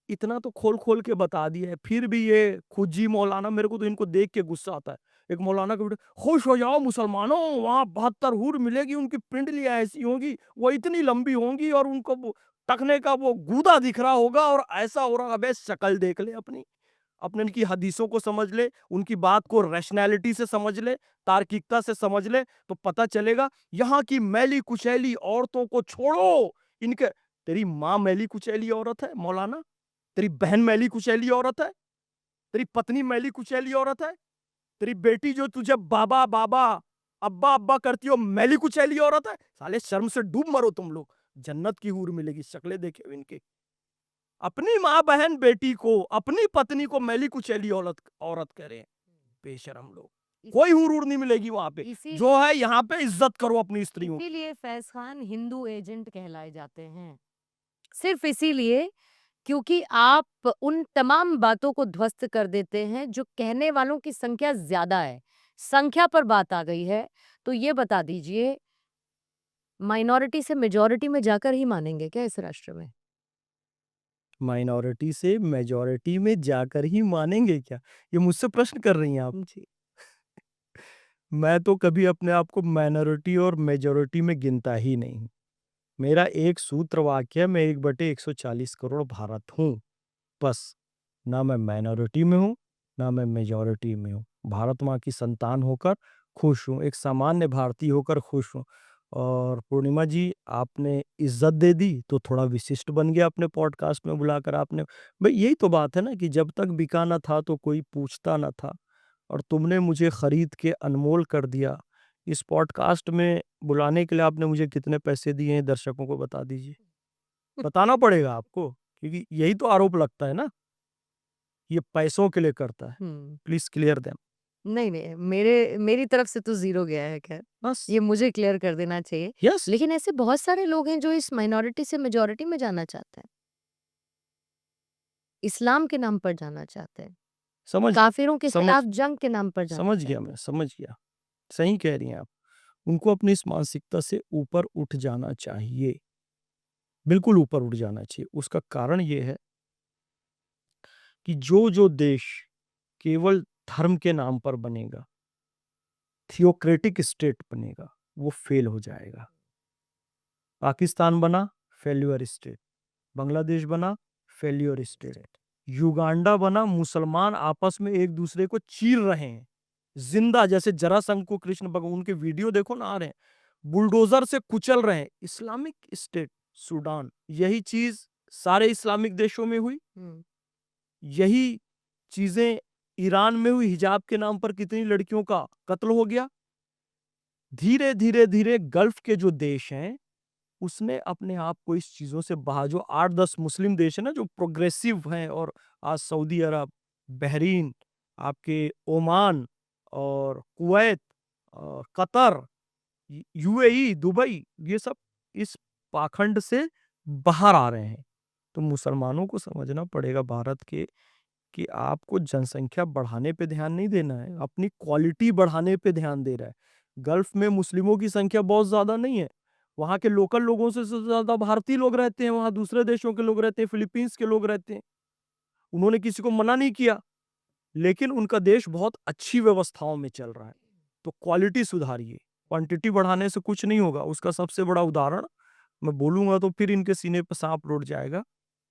इतना तो खोल खोल के बता दिया है, फिर भी ये खुजी मौलाना, मेरे को तो इनको देख के गुस्सा आता है। एक मौलाना के बेटे, खुश हो जाओ मुसलमानों, वहां 72 हूर मिलेगी, उनकी पिंडलियां ऐसी होंगी, वो इतनी लंबी होंगी, और उनको टकने का वो गूदा दिख रहा होगा, और ऐसा हो रहा। अबे शक्ल देख ले अपनी, अपने उनकी हदीसों को समझ ले, उनकी बात को रैशनैलिटी से समझ ले, तार्किकता से समझ ले, तो पता चलेगा। यहाँ की मैली कुचैली औरतों को छोड़ो, इनके, तेरी माँ मैली कुचैली औरत है मौलाना, तेरी बहन मैली कुचैली औरत है, तेरी पत्नी मैली कुचैली औरत है, तेरी बेटी जो तुझे बाबा बाबा अब्बा अब्बा करती हो मैली कुचैली औरत है। साले शर्म से डूब मरो तुम लोग, जन्नत की हूर मिलेगी। शक्लें देखे हो इनके, अपनी माँ बहन बेटी को, अपनी पत्नी को मैली कुचैली औरत औरत कह रहे हैं। बेशरम लोग, इस- कोई हुरूर नहीं मिलेगी वहां पे। इसी जो है यहाँ पे इज्जत करो अपनी स्त्रियों की। इसीलिए फैज खान हिंदू एजेंट कहलाए जाते हैं, सिर्फ इसीलिए क्योंकि आप उन तमाम बातों को ध्वस्त कर देते हैं जो कहने वालों की संख्या ज्यादा है। संख्या पर बात आ गई है तो ये बता दीजिए, माइनॉरिटी से मेजॉरिटी में जाकर ही मानेंगे क्या इस राष्ट्र में? माइनॉरिटी से मेजॉरिटी में जाकर ही मानेंगे क्या? ये मुझसे प्रश्न कर रही हैं आप? जी। मैं तो कभी अपने आप को माइनॉरिटी और मेजॉरिटी में गिनता ही नहीं हूँ। मेरा एक सूत्र वाक्य है, मैं 1/140 करोड़ भारत हूँ, बस। ना मैं माइनॉरिटी में हूँ, ना मैं मेजॉरिटी में हूँ। भारत माँ की संतान होकर खुश हूँ, एक सामान्य भारतीय होकर खुश हूँ। और पूर्णिमा जी, आपने इज़्ज़त दे दी तो थोड़ा विशिष्ट बन गया अपने पॉडकास्ट में बुलाकर आपने। भई यही तो बात है ना कि जब तक बिका ना था तो कोई पूछता ना था, और तुमने मुझे खरीद के अनमोल कर दिया। इस पॉडकास्ट में बुलाने के लिए आपने मुझे कितने पैसे दिए हैं, दर्शकों को बता दीजिए। बताना पड़ेगा आपको, क्योंकि यही तो आरोप लगता है ना, ये पैसों के लिए करता है। हम्म। Please clear them. नहीं नहीं, मेरी तरफ से तो जीरो गया है, खैर बस। ये मुझे क्लियर कर देना चाहिए। यस। लेकिन ऐसे बहुत सारे लोग हैं जो इस माइनॉरिटी से मेजॉरिटी में जाना चाहते हैं, इस्लाम के नाम पर जाना चाहते हैं, समझ काफिरों के समझ खिलाफ जंग के नाम पर जाना समझ चाहते गया हैं। मैं, समझ गया। सही कह रही हैं आप। उनको अपनी इस मानसिकता से ऊपर उठ जाना चाहिए। बिल्कुल ऊपर उठ जाना चाहिए। उसका कारण ये है कि जो देश केवल धर्म के नाम पर बनेगा, थियोक्रेटिक स्टेट बनेगा, वो फेल हो जाएगा। पाकिस्तान बना, फेल्यूर स्टेट। बांग्लादेश बना, फेल्यूर स्टेट। युगांडा बना, मुसलमान आपस में एक दूसरे को चीर रहे हैं जिंदा, जैसे जरासंध को कृष्ण भगवान, उनके वीडियो देखो ना, आ रहे हैं, बुलडोजर से कुचल रहे हैं। इस्लामिक स्टेट सूडान, यही चीज सारे इस्लामिक देशों में हुई। हम्म। यही चीजें ईरान में हुई, हिजाब के नाम पर कितनी लड़कियों का कत्ल हो गया। धीरे धीरे धीरे गल्फ के जो देश हैं, उसने अपने आप को इस चीजों से बाहर, जो 8-10 मुस्लिम देश है ना जो प्रोग्रेसिव हैं, और आज सऊदी अरब, बहरीन, आपके ओमान और कुवैत और कतर, यूएई, दुबई, ये सब इस पाखंड से बाहर आ रहे हैं। तो मुसलमानों को समझना पड़ेगा भारत के, कि आपको जनसंख्या बढ़ाने पे ध्यान नहीं देना है, अपनी क्वालिटी बढ़ाने पे ध्यान दे रहा है। गल्फ में मुस्लिमों की संख्या बहुत ज्यादा नहीं है, वहां के लोकल लोगों से ज्यादा भारतीय लोग रहते हैं, वहां दूसरे देशों के लोग रहते हैं, फिलीपींस के लोग रहते हैं। उन्होंने किसी को मना नहीं किया, लेकिन उनका देश बहुत अच्छी व्यवस्थाओं में चल रहा है। तो क्वालिटी सुधारिए, क्वांटिटी बढ़ाने से कुछ नहीं होगा। उसका सबसे बड़ा उदाहरण मैं बोलूंगा तो फिर इनके सीने पर सांप लौट जाएगा,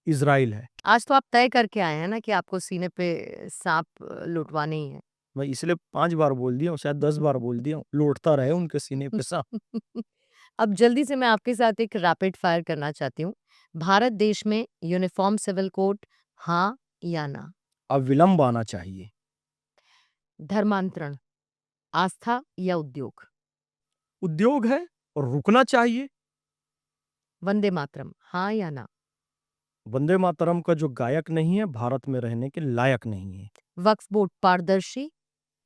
इजराइल है। आज तो आप तय करके आए हैं ना कि आपको सीने पे सांप लुटवाने ही है। मैं इसलिए 5 बार बोल दिया हूँ, शायद 10 बार बोल दिया हूँ, लौटता रहे उनके सीने पे सांप। अब जल्दी से मैं आपके साथ एक रैपिड फायर करना चाहती हूँ। भारत देश में यूनिफॉर्म सिविल कोड, हाँ या ना? अब विलंब आना चाहिए। धर्मांतरण, आस्था या उद्योग? उद्योग है और रुकना चाहिए। वंदे मातरम, हाँ या ना? वंदे मातरम का जो गायक नहीं है, भारत में रहने के लायक नहीं है। वक्फ बोर्ड पारदर्शी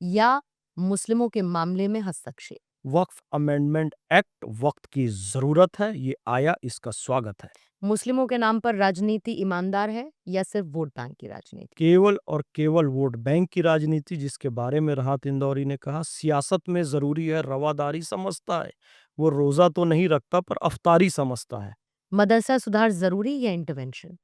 या मुस्लिमों के मामले में हस्तक्षेप? वक्फ अमेंडमेंट एक्ट वक्त की जरूरत है, ये आया, इसका स्वागत है। मुस्लिमों के नाम पर राजनीति ईमानदार है या सिर्फ वोट बैंक की राजनीति? केवल और केवल वोट बैंक की राजनीति, जिसके बारे में राहत इंदौरी ने कहा, सियासत में जरूरी है रवादारी समझता है। वो रोजा तो नहीं रखता पर अफ्तारी समझता है। मदरसा सुधार जरूरी या इंटरवेंशन?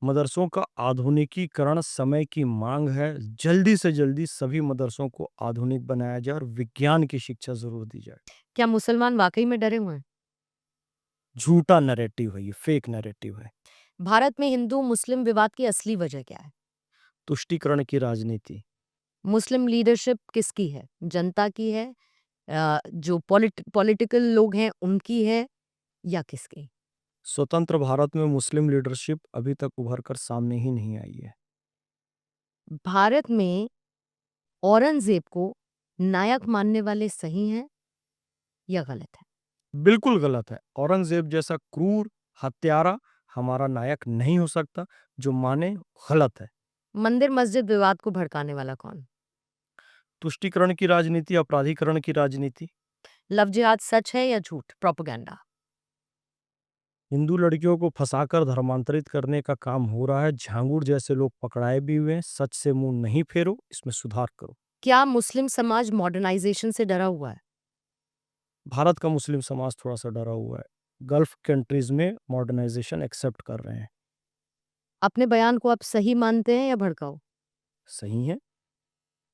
मदरसों का आधुनिकीकरण समय की मांग है। जल्दी से जल्दी सभी मदरसों को आधुनिक बनाया जाए और विज्ञान की शिक्षा जरूर दी जाए। क्या मुसलमान वाकई में डरे हुए हैं? झूठा नैरेटिव है, ये फेक नैरेटिव है। भारत में हिंदू मुस्लिम विवाद की असली वजह क्या है? तुष्टीकरण की राजनीति। मुस्लिम लीडरशिप किसकी है? जनता की है, जो पॉलिटिकल लोग हैं उनकी है, या किसकी? स्वतंत्र भारत में मुस्लिम लीडरशिप अभी तक उभर कर सामने ही नहीं आई है। भारत में औरंगजेब को नायक मानने वाले सही हैं या गलत है? बिल्कुल गलत है। औरंगजेब जैसा क्रूर हत्यारा हमारा नायक नहीं हो सकता। जो माने गलत है। मंदिर मस्जिद विवाद को भड़काने वाला कौन? तुष्टीकरण की राजनीति, अपराधीकरण की राजनीति। लव जिहाद सच है या झूठ, प्रोपेगेंडा? हिंदू लड़कियों को फंसाकर धर्मांतरित करने का काम हो रहा है। झांगुर जैसे लोग पकड़ाए भी हुए हैं। सच से मुंह नहीं फेरो, इसमें सुधार करो। क्या मुस्लिम समाज मॉडर्नाइजेशन से डरा हुआ है? भारत का मुस्लिम समाज थोड़ा सा डरा हुआ है। गल्फ कंट्रीज में मॉडर्नाइजेशन एक्सेप्ट कर रहे हैं। अपने बयान को आप सही मानते हैं या भड़काऊ? सही है,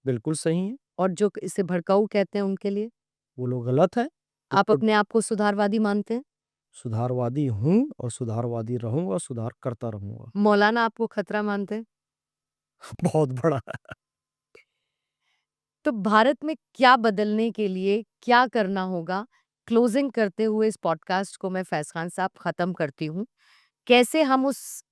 बिल्कुल सही है। और जो इसे भड़काऊ कहते हैं उनके लिए? वो लोग गलत है। वो आप तो अपने आप को सुधारवादी मानते हैं? सुधारवादी हूँ और सुधारवादी रहूंगा, सुधार करता रहूंगा। मौलाना आपको खतरा मानते हैं? बहुत बड़ा है। तो भारत में क्या बदलने के लिए क्या करना होगा? क्लोजिंग करते हुए इस पॉडकास्ट को मैं फैज़ खान साहब ख़त्म करती हूँ। कैसे हम उस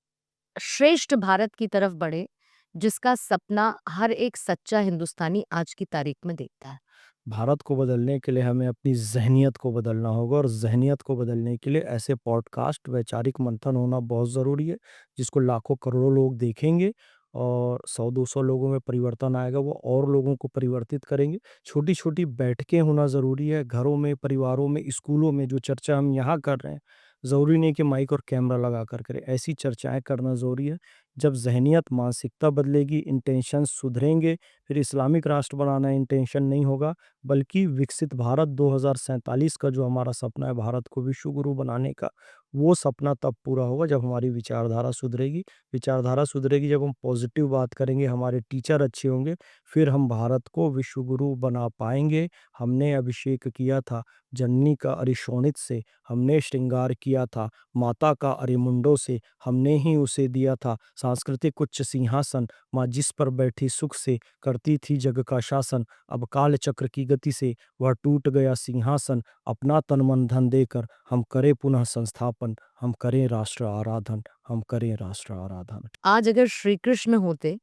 श्रेष्ठ भारत की तरफ बढ़े, जिसका सपना हर एक सच्चा हिंदुस्तानी आज की तारीख में देखता है? भारत को बदलने के लिए हमें अपनी ज़हनियत को बदलना होगा और ज़हनियत को बदलने के लिए ऐसे पॉडकास्ट, वैचारिक मंथन होना बहुत ज़रूरी है, जिसको लाखों करोड़ों लोग देखेंगे और 100-200 लोगों में परिवर्तन आएगा, वो और लोगों को परिवर्तित करेंगे। छोटी-छोटी बैठकें होना ज़रूरी है, घरों में, परिवारों में, स्कूलों में जो चर्चा हम यहाँ कर रहे हैं, ज़रूरी नहीं कि माइक और कैमरा लगा कर करें, ऐसी चर्चाएँ करना ज़रूरी है। जब ज़हनियत, मानसिकता बदलेगी, इंटेंशंस सुधरेंगे, फिर इस्लामिक राष्ट्र बनाना इंटेंशन नहीं होगा, बल्कि विकसित भारत 2047 का जो हमारा सपना है भारत को विश्व गुरु बनाने का, वो सपना तब पूरा होगा जब हमारी विचारधारा सुधरेगी। विचारधारा सुधरेगी जब हम पॉजिटिव बात करेंगे, हमारे टीचर अच्छे होंगे, फिर हम भारत को विश्व गुरु बना पाएँगे। हमने अभिषेक किया था जननी का अरिशोनित से, हमने श्रृंगार किया था माता का अरिमुंडों से, हमने ही उसे दिया था सांस्कृतिक उच्च सिंहासन, माँ जिस पर बैठी सुख से करती थी जग का शासन। अब काल चक्र की गति से वह टूट गया सिंहासन, अपना तन मन धन देकर हम करें पुनः संस्थापन, हम करें राष्ट्र आराधन, हम करें राष्ट्र आराधन। आज अगर श्री कृष्ण होते,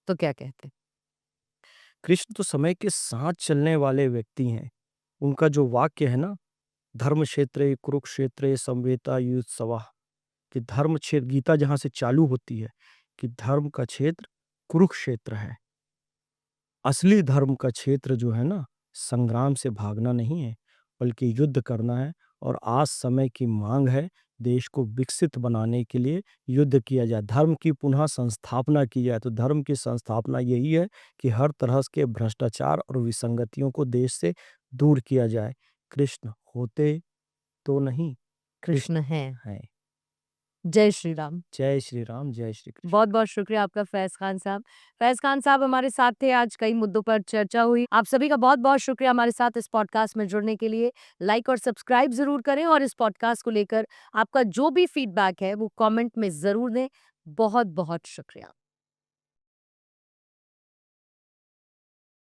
तो क्या कहते? कृष्ण तो समय के साथ चलने वाले व्यक्ति हैं। उनका जो वाक्य है ना, धर्म क्षेत्रे कुरुक्षेत्रे समवेता युत्सवः, कि धर्म क्षेत्र, गीता जहाँ से चालू होती है कि धर्म का क्षेत्र कुरुक्षेत्र है। असली धर्म का क्षेत्र जो है ना, संग्राम से भागना नहीं है, बल्कि युद्ध करना है। और आज समय की मांग है, देश को विकसित बनाने के लिए युद्ध किया जाए, धर्म की पुनः संस्थापना की जाए। तो धर्म की संस्थापना यही है कि हर तरह के भ्रष्टाचार और विसंगतियों को देश से दूर किया जाए। कृष्ण होते तो नहीं, कृष्ण कृष्ण है। हैं। जय श्री राम। जय श्री राम, जय श्री कृष्ण। बहुत बहुत शुक्रिया आपका फैज़ खान साहब। फैज़ खान साहब हमारे साथ थे, आज कई मुद्दों पर चर्चा हुई। आप सभी का बहुत बहुत शुक्रिया हमारे साथ इस पॉडकास्ट में जुड़ने के लिए। लाइक और सब्सक्राइब ज़रूर करें और इस पॉडकास्ट को लेकर आपका जो भी फीडबैक है वो कमेंट में ज़रूर दें। बहुत बहुत शुक्रिया।